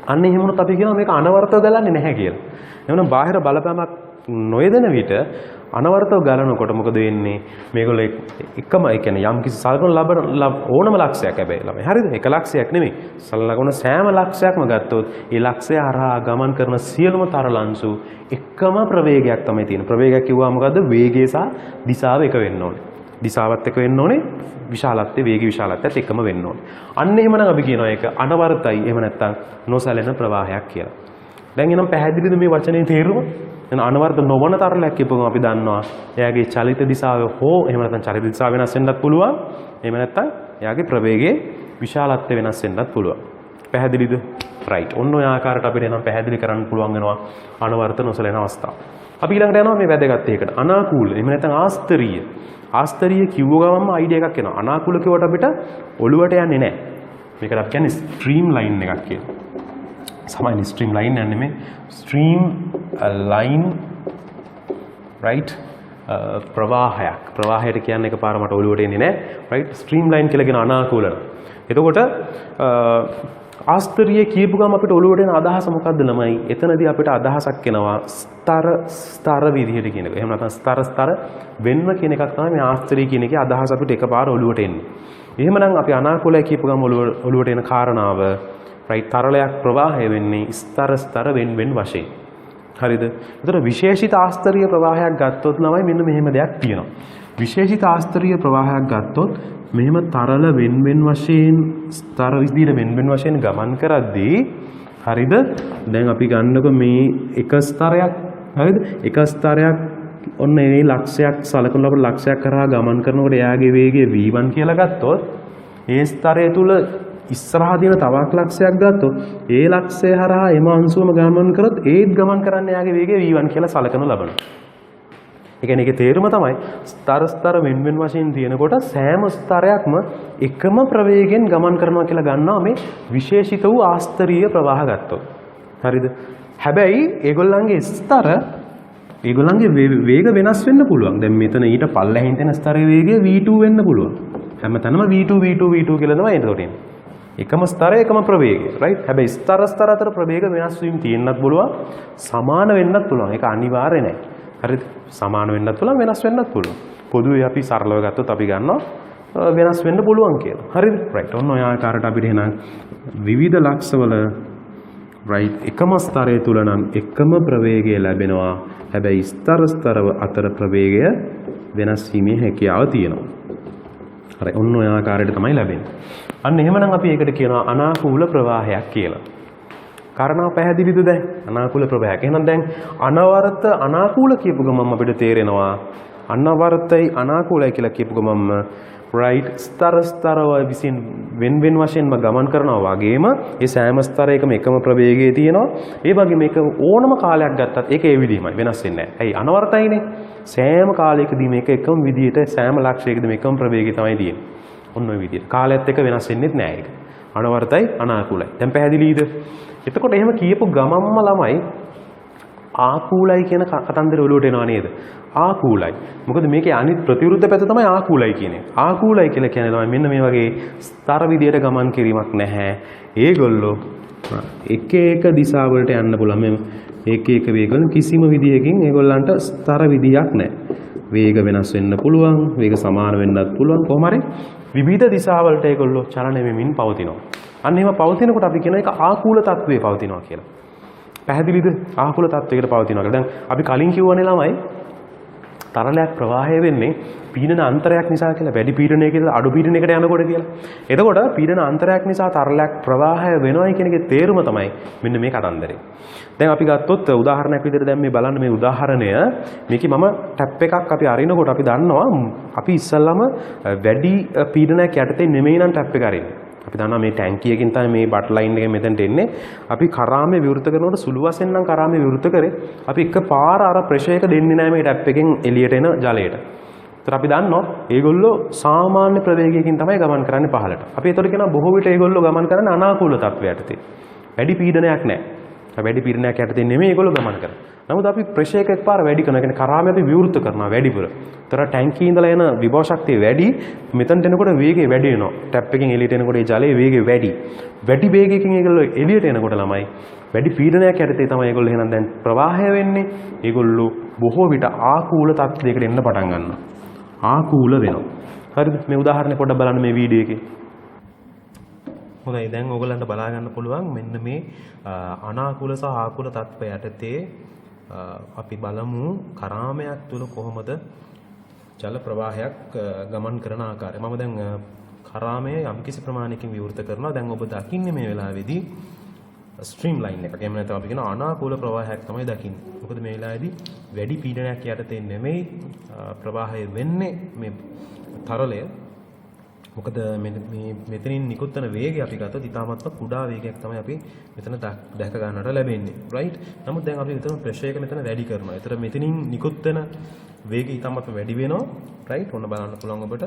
අන්න එහෙම වුණොත් අපි කියනවා මේක අනවර්තව ගලන්නේ නැහැ කියලා. එහෙනම් බාහිර බලපෑමක් නොයදෙන විට අනවර්තව ගලනකොට මොකද වෙන්නේ? මේගොල්ලෝ එකම ඒ කියන්නේ යම් කිසි සලකන ලබන ඕනම ලක්ෂයක් හැබැයි ළමයි. හරිද? එක ලක්ෂයක් නෙමෙයි. සලකන සෑම ලක්ෂයක්ම ගත්තොත් ඒ ලක්ෂය හරහා ගමන් කරන සියලුම තරල අංශු එකම ප්‍රවේගයක් තමයි තියෙන්නේ. ප්‍රවේගයක් කිව්වා මොකද්ද? වේගය සහ දිශාව එක වෙන්න ඕනේ. දිශාවත් එක වෙන්න ඕනේ. විශාලත්වය වේග විශාලත්වයත් එකම වෙන්න ඕනේ. අන්න එහෙමනම් අපි කියනවා ඒක අනවර්තයි. එහෙම නැත්නම් නොසැලෙන ප්‍රවාහයක් කියලා. දැන් එනම් පැහැදිලිද මේ වචනේ තේරුම? එන අනවර්ත නොවන තරලයක් කියපුවම අපි දන්නවා එයාගේ චලිත දිශාව හෝ එහෙම නැත්නම් චලිත දිශාව වෙනස් වෙන්නත් පුළුවන්. එහෙම නැත්නම් එයාගේ ප්‍රවේගයේ විශාලත්වය වෙනස් වෙන්නත් පුළුවන්. පැහැදිලිද? right. ඔන්න ඔය ආකාරයට අපිට එනම් පැහැදිලි කරන්න පුළුවන් වෙනවා අනවර්ත නොසැලෙන අවස්ථාව. අපි ඊළඟට යනවා මේ වැදගත් එකකට. අනාකූල. එහෙම නැත්නම් ආස්තරීය. ආස්තරීය කිව්ව ගමන්ම අයිඩියා එකක් එනවා. අනාකූල කිව්වට අපිට ඔළුවට යන්නේ නැහැ. මේකට අපි කියන්නේ ස්ට්‍රීම් ලයින් එකක් කියලා. සමහරවිට ස්ට්‍රීම් ලයින් යන්නේ මේ ස්ට්‍රීම් ලයින් right ප්‍රවාහයට කියන්නේ එකපාර මට ඔළුවට එන්නේ නැහැ right ස්ට්‍රීම් ලයින් කියලා කියන අනාකූලන. එතකොට ආස්තරීය කියපු ගම අපිට ඔළුවට එන අදහස මොකද්ද ළමයි? එතනදී අපිට අදහසක් එනවා ස්තර විදිහට කියන එක. එහෙම නැත්නම් ස්තර වෙන්න කියන එකක් තමයි මේ ආස්තරීය කියන එකේ අදහස අපිට එකපාර ඔළුවට එන්නේ. එහෙමනම් අපි අනාකූලයි කියපු ගම ඔළුවට එන කාරණාව right තරලයක් ප්‍රවාහය වෙන්නේ ස්තර වෙන් වශයෙන්. හරිද? ඒතර විශේෂිත ආස්තරීය ප්‍රවාහයක් ගත්තොත් ළමයි මෙන්න මෙහෙම දෙයක් තියෙනවා. විශේෂිත ආස්තරීය ප්‍රවාහයක් ගත්තොත් මෙහෙම තරල වෙන් වශයෙන් ස්තර විදිහට වෙන් වශයෙන් ගමන් කරද්දී හරිද? දැන් අපි ගන්නකො මේ එක ස්තරයක් හරිද? එක ස්තරයක් ඔන්න මේ ලක්ෂයක් සලකන ලබන ලක්ෂයක් කරා ගමන් කරනකොට එයාගේ වේගය v1 කියලා ගත්තොත් ඒ ස්තරය තුල ඉස්සරහා දින තවක් ලක්ෂයක් ගත්තොත් ඒ ලක්ෂය හරහා එම අංශුවම ගමන් කරොත් ඒත් ගමන් කරන්න යාගේ වේගය v1 කියලා සලකනු ලබනවා. ඒ කියන්නේ ඒකේ තේරුම තමයි ස්තර වෙන වශයෙන් තියෙනකොට සෑම ස්තරයක්ම එකම ප්‍රවේගයෙන් ගමන් කරනවා කියලා ගන්නවා මේ විශේෂිත වූ ආස්තරීය ප්‍රවාහ ගත්තොත්. හරිද? හැබැයි ඒගොල්ලන්ගේ ඒගොල්ලන්ගේ වේග වෙනස් වෙන්න පුළුවන්. දැන් මෙතන ඊට පල්ලෙහින් තියෙන ස්තරයේ වේගය v2 වෙන්න පුළුවන්. හැමතැනම v2 කියලා තමයි එතකොට එන්නේ. එකම ස්තරය එකම ප්‍රවේගය right හැබැයි ස්තර අතර ප්‍රවේග වෙනස් වීම තියෙන්නත් පුළුවන් සමාන වෙන්නත් පුළුවන් ඒක අනිවාර්ය නැහැ හරිද සමාන වෙන්නත් පුළුවන් වෙනස් වෙන්නත් පුළුවන් පොදුවේ අපි සරලව ගත්තොත් අපි ගන්නවා වෙනස් වෙන්න පුළුවන් කියලා හරිද right ඔන්න ඔය ආකාරයට අපිට එහෙනම් විවිධ ලක්ෂවල right එකම ස්තරය තුල නම් එකම ප්‍රවේගය ලැබෙනවා හැබැයි ස්තර අතර ප්‍රවේගය වෙනස් වීමේ හැකියාව තියෙනවා හරි ඔන්න ඔය ආකාරයට තමයි ලැබෙන්නේ අන්න එහෙමනම් අපි ඒකට කියනවා අනාකූල ප්‍රවාහයක් කියලා කාරණා පැහැදිලිද දැන් අනාකූල ප්‍රවාහයක් එහෙනම් දැන් අනවරත අනාකූල කියපු ගමන් අපිට තේරෙනවා අනවරතයි අනාකූලයි කියලා කියපු ගමන් right ස්තරව විසින් වෙන වශයෙන්ම ගමන් කරනවා වගේම ඒ සෑම ස්තරයකම එකම ප්‍රවේගය තියෙනවා ඒ වගේ මේක ඕනම කාලයක් ගත්තත් ඒක ඒ විදිහමයි වෙනස් වෙන්නේ නැහැ. ඇයි අනවරතයිනේ සෑම කාලයකදී මේක එකම විදිහට සෑම ලක්ෂයකදී මේකම ප්‍රවේගය තමයි තියෙන්නේ. ඔන්න ඔය විදිහට කාලයත් එක්ක වෙනස් වෙන්නේ නැහැ ඒක. අනවරතයි අනාකූලයි. දැන් පැහැදිලිද? එතකොට එහෙම කියපු ගමම්ම ළමයි ආකූලයි කියන කතන්දර ඔලුවට එනවා නේද? ආකූලයි. මොකද මේකේ අනිත් ප්‍රතිවිරුද්ධ පැත්ත තමයි ආකූලයි කියන්නේ. ආකූලයි කියලා කියන්නේ තමයි මෙන්න මේ වගේ ස්තර විදියට ගමන් කිරීමක් නැහැ. ඒගොල්ලෝ එක එක දිශාවලට යන්න පුළුවන්. මේ එක එක වේගවලින් කිසිම විදියකින් ඒගොල්ලන්ට ස්තර විදියක් නැහැ. වේග වෙනස් වෙන්න පුළුවන්, වේග සමාන වෙන්නත් පුළුවන්. කොහොම හරි විවිධ දිශාවලට ඒගොල්ලෝ චලනය වෙමින් පවතිනවා. අන්න එහෙම පවතිනකොට අපි කියන එක ආකූල තත්වයේ පවතිනවා කියලා. පැහැදිලිද? ආකූල තත්වයකට පවතිනවා කියලා. දැන් අපි කලින් කිව්වනේ ළමයි තරලයක් ප්‍රවාහය වෙන්නේ පීඩන අන්තරයක් නිසා කියලා. වැඩි පීඩනයකට අඩු පීඩනයකට යනකොට කියලා. එතකොට පීඩන අන්තරයක් නිසා තරලයක් ප්‍රවාහය වෙනවයි කියන එකේ තේරුම තමයි මෙන්න මේ කතන්දරේ. දැන් අපි ගත්තොත් උදාහරණයක් විදිහට දැන් මේ බලන්න මේ උදාහරණය මේකේ මම ටැප් එකක් අපි අරිනකොට අපි දන්නවා අපි ඉස්සල්ලාම වැඩි පීඩනයක් යටතේ නෙමෙයි නම් ටැප් එක අරින්නේ. අපි දන්නවා මේ ටැංකියකින් තමයි මේ බට් ලයින් එකෙන් මෙතනට එන්නේ. අපි කරාමේ විවෘත කරනකොට සුළු වශයෙන් නම් කරාමේ විවෘත කරේ. අපි එකපාර අර ප්‍රෙෂර් එක දෙන්නේ නැහැ මේ ටැප් එකෙන් එළියට එන ජලයට. ඒතර අපි දන්නවා ඒගොල්ලෝ සාමාන්‍ය ප්‍රවේගයකින් තමයි ගමන් කරන්නේ පහළට. අපි ඒතර කියනවා බොහෝ විට ඒගොල්ලෝ ගමන් කරන්නේ අනාකූල තත්වයටදී. වැඩි පීඩනයක් නැහැ. වැඩි පීඩනයක් යටතේ නෙමෙයි ඒගොල්ලෝ ගමන් කරන්නේ. නමුත් අපි ප්‍රෙෂර් එක එකපාර වැඩි කරනවා. ඒ කියන්නේ කරාමේ අපි විවෘත කරනවා වැඩිපුර. ඒතර ටැංකියේ ඉඳලා එන විභව ශක්තිය වැඩි. මෙතනට එනකොට වේගය වැඩි වෙනවා. ටැප් එකෙන් එළියට එනකොට ඒ ජලයේ වේගය වැඩි. වැඩි වේගයකින් ඒගොල්ලෝ එළියට එනකොට ළමයි වැඩි පීඩනයක් යටතේ තමයි ඒගොල්ලෝ එහෙනම් දැන් ප්‍රවාහය වෙන්නේ. ඒගොල්ලෝ බොහෝ විට ආකූල තත්ත්වයකට එන්න පටන් ගන්නවා. ආකූල වෙනවා. හරිද? මේ උදාහරණය පොඩ්ඩක් බලන්න මේ වීඩියෝ එකේ. හොඳයි දැන් ඔයගලන්ට බලා ගන්න පුළුවන් මෙන්න මේ අනාකූල සහ ආකූල තත්ත්වය යටතේ අපි බලමු කරාමයක් තුල කොහොමද ජල ප්‍රවාහයක් ගමන් කරන ආකාරය. මම දැන් කරාමයේ යම්කිසි ප්‍රමාණයකින් විවෘත කරනවා. දැන් ඔබ දකින්නේ මේ වෙලාවේදී ස්ට්‍රීම් ලයින් එකක්. එහෙම නැත්නම් අපි කියන අනාකූල ප්‍රවාහයක් තමයි දකින්නේ. මොකද මේ වෙලාවේදී වැඩි පීඩනයක් යටතේ නෙමෙයි ප්‍රවාහය වෙන්නේ මේ තරලය. මොකද මෙතනින් නිකුත් වෙන වේගය අපි ගත්තොත් ඉතාමත්ම කුඩා වේගයක් තමයි අපි මෙතන දැක ගන්නට ලැබෙන්නේ. right? නමුත් දැන් අපි මෙතන ප්‍රෙෂර් එක මෙතන වැඩි කරනවා. ඒතර මෙතනින් නිකුත් වෙන වේගය ඉතාමත්ම වැඩි වෙනවා. right? ඔන්න බලන්න පුළුවන් ඔබට.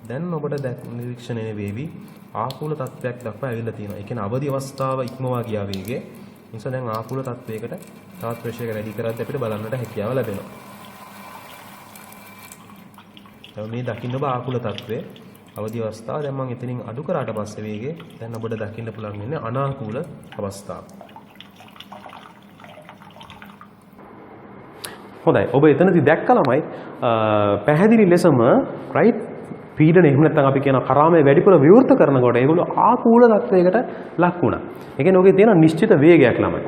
දැන් ඔබට නිරීක්ෂණය වේවි ආකූල තත්ත්වයක් දක්වා ඇවිල්ලා තියෙනවා. ඒ කියන්නේ අවදි අවස්ථාව ඉක්මවා ගියා වේගය. ඒ නිසා දැන් ආකූල තත්ත්වයකට තවත් ප්‍රෙෂර් එක වැඩි කරද්දී අපිට බලන්නට හැකියාව ලැබෙනවා. දැන් මේ දකින්න ඔබ ආකූල තත්ත්වය අවදි අවස්ථාව. දැන් මම එතනින් අඩු කරාට පස්සේ වේගය දැන් ඔබට දකින්න පුළුවන් වෙන්නේ අනාකූල අවස්ථාව. හොඳයි. ඔබ එතනදී දැක්ක ළමයි පැහැදිලි ලෙසම right පීඩනය එහෙම නැත්නම් අපි කියන කරාමයේ වැඩිපුර විවෘත කරනකොට ඒගොල්ලෝ ආකූල තත්වයකට ලක් වුණා. ඒ කියන්නේ ඔගේ තියෙන නිශ්චිත වේගයක් ළමයි.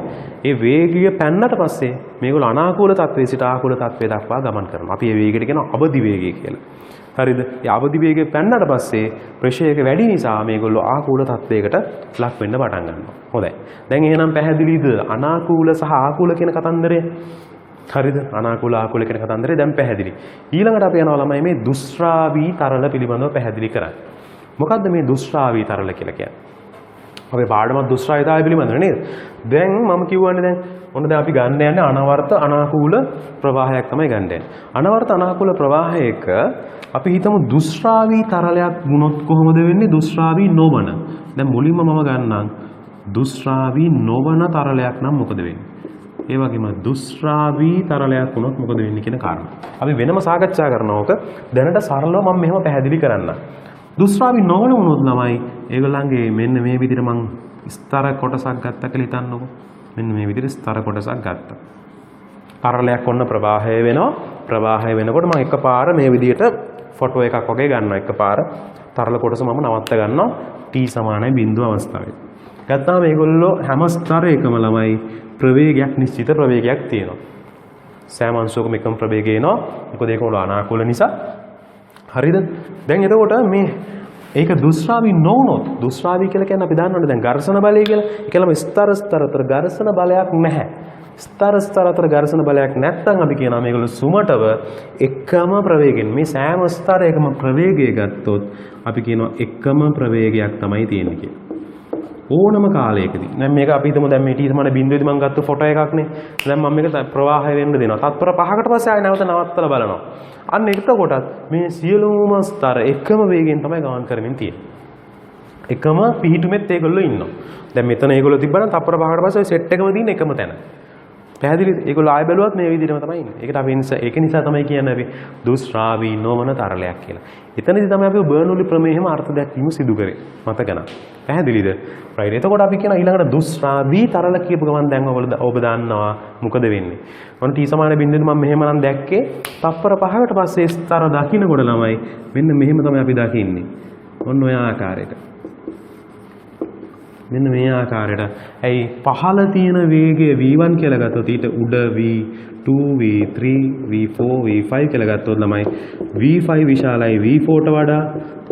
ඒ වේගය පැන්නට පස්සේ මේගොල්ලෝ අනාකූල තත්වයේ සිට ආකූල තත්වයට දක්වා ගමන් කරනවා. අපි මේ වේගයට කියනවා අවදි වේගය කියලා. හරිද? ඒ අවදි වේගය පැන්නට පස්සේ ප්‍රෙෂර් එක වැඩි නිසා මේගොල්ලෝ ආකූල තත්වයකට ලක් වෙන්න පටන් ගන්නවා. හොඳයි. දැන් එහෙනම් පැහැදිලිද අනාකූල සහ ආකූල කියන කතන්දරය? හරිද? අනාකූල ආකූල කියන කතන්දරය දැන් පැහැදිලි. ඊළඟට අපි යනවා ළමයි මේ දුෂ්‍රාවී තරල පිළිබඳව පැහැදිලි කරන්න. මොකද්ද මේ දුෂ්‍රාවී තරල කියලා කියන්නේ? අපේ පාඩමත් දුෂ්‍රාවිතාවය පිළිබඳව නේද? දැන් මම කියවන්නේ දැන් ඔන්න දැන් අපි ගන්න යන්නේ අනවර්ත අනාකූල ප්‍රවාහයක් තමයි ගන්න යන්නේ. අනවර්ත අනාකූල ප්‍රවාහයක අපි හිතමු දුෂ්‍රාවී තරලයක් වුණොත් කොහොමද වෙන්නේ? දුෂ්‍රාවී නොවන. දැන් මුලින්ම මම ගන්නම් දුෂ්‍රාවී නොවන තරලයක් නම් මොකද වෙන්නේ? ඒ වගේම දුෂ්‍රාවී තරලයක් වුණොත් මොකද වෙන්නේ කියන කාරණා. අපි වෙනම සාකච්ඡා කරනවා. ඕක දැනට සරලව මම මෙහෙම පැහැදිලි කරන්නම්. දුෂ්‍රාවි නොවන වුණොත් ළමයි ඒගොල්ලන්ගේ මෙන්න මේ විදිහට මං ස්තර කොටසක් ගත්තා කියලා හිතන්නකෝ. මෙන්න මේ විදිහට ස්තර කොටසක් ගත්තා. තරලයක් ඔන්න ප්‍රවාහය වෙනවා. ප්‍රවාහය වෙනකොට මම එකපාර මේ විදිහට ෆොටෝ එකක් වගේ ගන්නවා. එකපාර තරල කොටස මම නවත්ත ගන්නවා t සමානයි බිඳුව අවස්ථාවේ. ගත්තාම මේගොල්ලෝ හැම ස්තරයකම ළමයි ප්‍රවේගයක් නිශ්චිත ප්‍රවේගයක් තියෙනවා. සෑම අංශුවකම එකම ප්‍රවේගය එනවා. මොකද ඒක වල අනාකූල නිසා. හරිද? දැන් එතකොට මේ ඒක දුෂ්‍රාවි නොවුනොත් දුෂ්‍රාවි කියලා කියන්නේ අපි දන්නවනේ දැන් ඝර්ෂණ බලය කියලා. ඒ කියලාම ස්තර අතර ඝර්ෂණ බලයක් නැහැ. ස්තර අතර ඝර්ෂණ බලයක් නැත්නම් අපි කියනවා මේගොල්ලෝ සුමටව එකම ප්‍රවේගයෙන් මේ සෑම ස්තරයකම ප්‍රවේගය ගත්තොත් අපි කියනවා එකම ප්‍රවේගයක් තමයි තියෙන්නේ කියලා. ඕනම කාලයකදී. දැන් මේක අපි හිතමු දැන් මේ t සමාන බිඳුවේදී මම ගත්ත ෆොටෝ එකක්නේ. දැන් මම මේක ප්‍රවාහය වෙන්න දෙනවා. තත්පර 5කට පස්සේ ආයෙ නැවත නවත්තලා බලනවා. අන්න එතකොටත් මේ සියලුම ස්තර එකම වේගයෙන් තමයි ගමන් කරමින් තියෙන්නේ. එකම පිහිටුමෙත් ඒගොල්ලෝ ඉන්නවා. දැන් මෙතන ඒගොල්ලෝ තිබ්බනම් තත්පර 5කට පස්සේ ඔය සෙට් එකම තියෙන එකම තැන. පැහැදිලිද? ඒගොල්ලෝ ආයෙ බැලුවත් මේ විදිහටම තමයි ඉන්නේ. ඒකට අපි ඒක නිසා තමයි කියන්නේ අපි දුෂ්‍රාවී නොවන තරලයක් කියලා. එතනදී තමයි අපි බර්නෝලි ප්‍රමේයම අර්ථ දැක්වීම සිදු කරේ. මතක නැහැ. පැහැදිලිද? රයිට්. එතකොට අපි කියන ඊළඟට දුෂ්‍රාවී තරල කියපු ගමන් දැන් ඔබ දන්නවා මොකද වෙන්නේ. මොන t සමාන බිඳුවේදී මම මෙහෙම නම් දැක්කේ තත්පර 5කට පස්සේ ස්තර දකින්නකොට ළමයි මෙන්න මෙහෙම තමයි අපි දකින්නේ. ඔන්න ඔය ආකාරයට. මෙන්න මේ ආකාරයට. ඇයි පහළ තියෙන වේගය v1 කියලා ගත්තොත් ඊට උඩ v2 v3 v4 v5 කියලා ගත්තොත් ළමයි v5 විශාලයි v4ට වඩා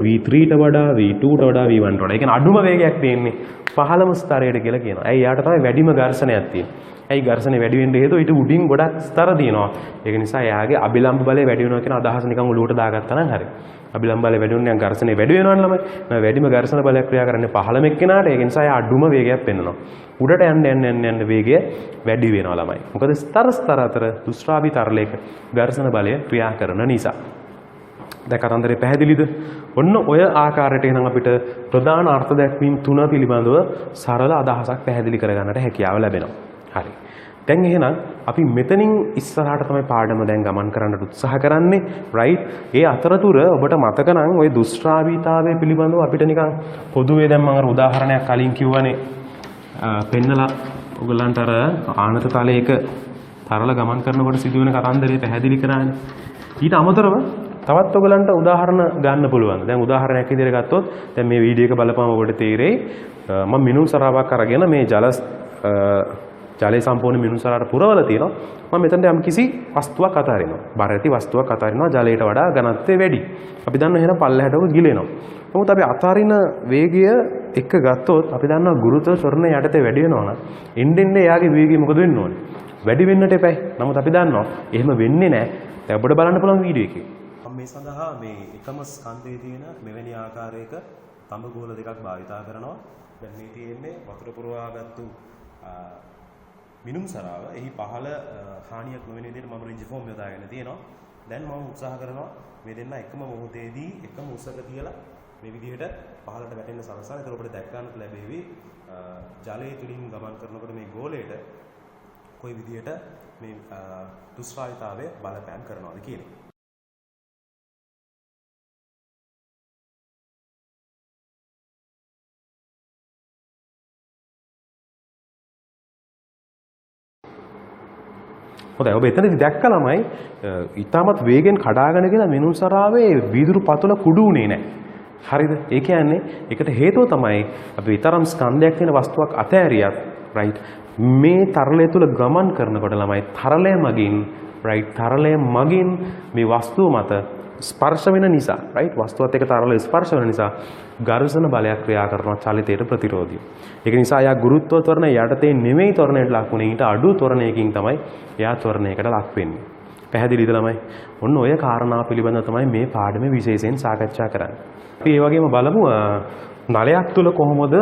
v3ට වඩා v2ට වඩා v1ට වඩා. ඒ කියන්නේ අඩුම වේගයක් තියෙන්නේ පහළම ස්තරයට කියලා කියනවා. ඇයි යාට තමයි වැඩිම ඝර්ෂණයක් තියෙන්නේ. ඇයි ඝර්ෂණය වැඩි වෙන්න හේතුව ඊට උඩින් ගොඩක් ස්තර තියෙනවා. ඒක නිසා එයාගේ අභිලම්බ බලය වැඩි වෙනවා කියන අදහස නිකන් ඔලුවට දාගත්තා නම් හරි. අභිලම්බ බලය වැඩි වෙනවා නම් ඝර්ෂණය වැඩි වෙනවනේ ළමයි. මම වැඩිම ඝර්ෂණ බලයක් ක්‍රියා කරන්නේ පහළම එක්කෙනාට. ඒක නිසා එයා අඩුම වේගයක් පෙන්වනවා. උඩට යන්න වේගය වැඩි වෙනවා ළමයි. මොකද ස්තර අතර දුෂ්‍රාවී තරලයක ඝර්ෂණ බලය ක්‍රියා කරන නිසා. දැන් කතන්දරේ පැහැදිලිද? ඔන්න ඔය ආකාරයට එහෙනම් අපිට ප්‍රධාන අර්ථ දැක්වීම් තුන පිළිබඳව සරල අදහසක් පැහැදිලි කරගන්නට හැකියාව ලැබෙනවා. හරි. දැන් එහෙනම් අපි මෙතනින් ඉස්සරහට තමයි පාඩම දැන් ගමන් කරන්නට උත්සාහ කරන්නේ. රයිට්. ඒ අතරතුර ඔබට මතක නම් ওই දුෂ්‍රාවීතාවය පිළිබඳව අපිට නිකන් පොදුවේ දැන් මම අර උදාහරණයක් කලින් කිව්වනේ. පෙන්නලා ඔයගලන්ට අර ආනත තලයක තරල ගමන් කරනකොට සිදුවෙන කතන්දරේ පැහැදිලි කරානේ. ඊට අමතරව තවත් ඔයගලන්ට උදාහරණ ගන්න පුළුවන්. දැන් උදාහරණයක් විදිහට ගත්තොත් දැන් මේ වීඩියෝ එක බලපුවම ඔබට තේරෙයි මම මිනුම් සරාවක් අරගෙන මේ ජලය සම්පූර්ණ මිනුම් සරාවට පුරවලා තියෙනවා. මම මෙතනට යම් කිසි වස්තුවක් අතාරිනවා. බර ඇති වස්තුවක් අතාරිනවා ජලයට වඩා ඝනත්වය වැඩි. අපි දන්නවා එහෙනම් පල්ලෙහාට ඔක ගිලෙනවා. නමුත් අපි අතාරින වේගය එක ගත්තොත් අපි දන්නවා ගුරුත්ව ත්වරණය යටතේ වැඩි වෙනවා නම් එන්නේ එයාගේ වේගය මොකද වෙන්න ඕනේ? වැඩි වෙන්නට එපයි. නමුත් අපි දන්නවා එහෙම වෙන්නේ නැහැ. දැන් ඔබට බලන්න පුළුවන් වීඩියෝ එකේ. මම මේ සඳහා මේ එකම ස්කන්ධයේ තියෙන මෙවැනි ආකාරයක තඹ ගෝල දෙකක් භාවිතා කරනවා. දැන් මේ තියෙන්නේ වතුර පුරවාගත්තු මිනුම් සරාව. එහි පහළ හානියක් නොවන විදිහට මම රිජ් ෆෝම් යොදාගෙන තියෙනවා. දැන් මම උත්සාහ කරනවා මේ දෙන්න එකම මොහොතේදී එකම උසක තියලා මේ විදිහට පහළට වැටෙන්න සලසන. ඒක ඔබට දැක් ගන්නට ලැබෙවි. ජලයේ තුලින් ගමන් කරනකොට මේ ගෝලයට කොයි විදිහට මේ දුෂ්‍රාවීතාවය බලපෑම් කරනවද කියන්නේ. හොඳයි ඔබ එතනදී දැක්ක ළමයි ඊටමත් වේගෙන් කඩාගෙන ගින මිනුම් සරාවේ වීදුරු පතුල කුඩු උනේ නැහැ. හරිද? ඒ කියන්නේ ඒකට හේතුව තමයි අපි ඊතරම් ස්කන්ධයක් තියෙන වස්තුවක් අතෑරියත් රයිට් මේ තරලය තුල ගමන් කරනකොට ළමයි තරලය මගින් මේ වස්තුව මත ස්පර්ශ වෙන නිසා රයිට් වස්තුවත් එක්ක තරලය ස්පර්ශ වෙන නිසා ඝර්ෂණ බලයක් ක්‍රියා කරනවා චලිතයට ප්‍රතිරෝධී. ඒක නිසා යා ගුරුත්ව ත්වරණය යටතේ නෙමෙයි ත්වරණයට ලක් වුනේ ඊට අඩු ත්වරණයකින් තමයි එයා ත්වරණයකට ලක් වෙන්නේ. පැහැදිලිද ළමයි? ඔන්න ඔය කාරණා පිළිබඳව තමයි මේ පාඩමේ විශේෂයෙන් සාකච්ඡා කරන්නේ. අපි ඒ වගේම බලමු නලයක් තුල කොහොමද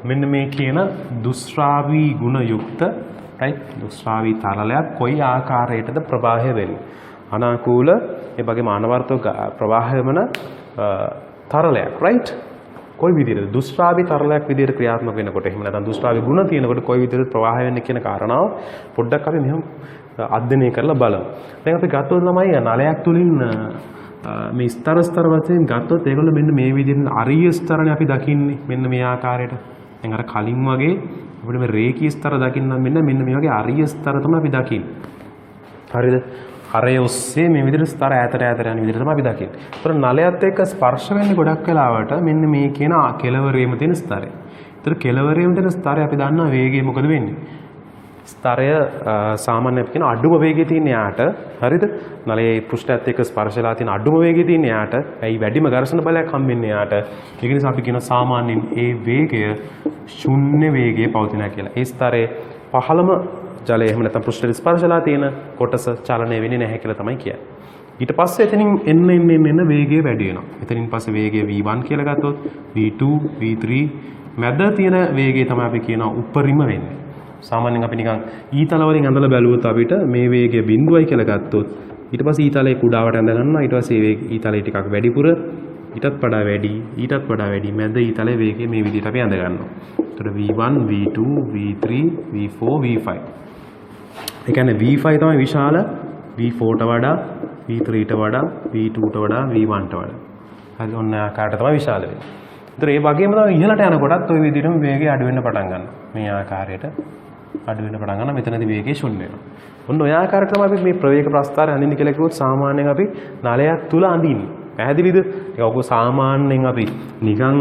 මෙන්න මේ කියන දුෂ්‍රාවී ගුණ යුක්ත රයිට් දුෂ්‍රාවී තරලයක් කොයි ආකාරයකටද ප්‍රවාහය වෙන්නේ. අනාකූල ඒ වගේම අනවර්තක ප්‍රවාහය වෙන තරලයක් රයිට් කොයි විදිහටද දුෂ්‍රාවී තරලයක් විදිහට ක්‍රියාත්මක වෙනකොට එහෙම නැත්නම් දුෂ්‍රාවී ගුණ තියෙනකොට කොයි විදිහටද ප්‍රවාහය වෙන්නේ කියන කාරණාව පොඩ්ඩක් අපි මෙහෙම අධ්‍යයනය කරලා බලමු. දැන් අපි ගත්තොත් ළමයි නලයක් තුලින් මේ ස්තර වශයෙන් ගත්තොත් ඒගොල්ලෝ මෙන්න මේ විදිහට අරිය ස්තරනේ අපි දකින්නේ මෙන්න මේ ආකාරයට. දැන් අර කලින් වගේ අපිට මේ රේඛීය ස්තර දකින්න මෙන්න මේ වගේ අරිය ස්තර තමයි අපි දකින්නේ. හරිද? අරය ඔස්සේ මේ විදිහට ස්තර ඈතට යන විදිහට තමයි අපි දකින්නේ. ඒතර නලයත් එක්ක ස්පර්ශ වෙන්නේ ගොඩක් වෙලාවට මෙන්න මේ කියන කෙලවරේම තියෙන ස්තරය. ඒතර කෙලවරේම තියෙන ස්තරය අපි දන්නවා වේගය මොකද වෙන්නේ? ස්තරය සාමාන්‍යයෙන් කියන අඩුම වේගය තියෙන යාට හරිද? නලයේ පෘෂ්ඨයත් එක්ක ස්පර්ශලා තියෙන අඩුම වේගය තියෙන යාට ඇයි වැඩිම ඝර්ෂණ බලයක් හම්බෙන්නේ යාට. ඒක නිසා අපි කියන සාමාන්‍යයෙන් ඒ වේගය ශුන්‍ය වේගයේ පවතිනවා කියලා. ඒ ස්තරයේ පහළම ජලය එහෙම නැත්නම් පෘෂ්ඨයට ස්පර්ශලා තියෙන කොටස චලනය වෙන්නේ නැහැ කියලා තමයි කියන්නේ. ඊට පස්සේ එතනින් එන්න වේගය වැඩි වෙනවා. එතනින් පස්සේ වේගය v1 කියලා ගත්තොත් v2 v3 මැද තියෙන වේගය තමයි අපි කියනවා උපරිම වෙන්නේ. සාමාන්‍යයෙන් අපි නිකන් ඊතල වලින් ඇඳලා බැලුවොත් අපිට මේ වේගය බිඳුවයි කියලා ගත්තොත් ඊට පස්සේ ඊතලයේ කුඩාවට ඇඳ ගන්නවා. ඊට පස්සේ මේ ඊතලයේ ටිකක් වැඩිපුර ඊටත් වඩා වැඩි මැද ඊතලයේ වේගය මේ විදිහට අපි ඇඳ ගන්නවා. එතකොට v1 v2 v3 v4 v5 ඒ කියන්නේ v5 තමයි විශාල v4ට වඩා v3ට වඩා v2ට වඩා v1ට වඩා. හරි ඔන්න ආකාරයට තමයි විශාල වෙන්නේ. ඒතර ඒ වගේම තමයි ඉහළට යනකොටත් ওই විදිහටම වේගය අඩු වෙන්න පටන් ගන්නවා. මේ ආකාරයට අඩු වෙන්න පටන් ගන්නවා. මෙතනදී වේගය ශුන්‍ය වෙනවා. ඔන්න ඔය ආකාරයට තමයි අපි මේ ප්‍රවේග ප්‍රස්ථාරය අඳින්න කියලා කිව්වොත් සාමාන්‍යයෙන් අපි නලයක් තුල අඳින්නේ. පැහැදිලිද? ඒක ඔක සාමාන්‍යයෙන් අපි නිකන්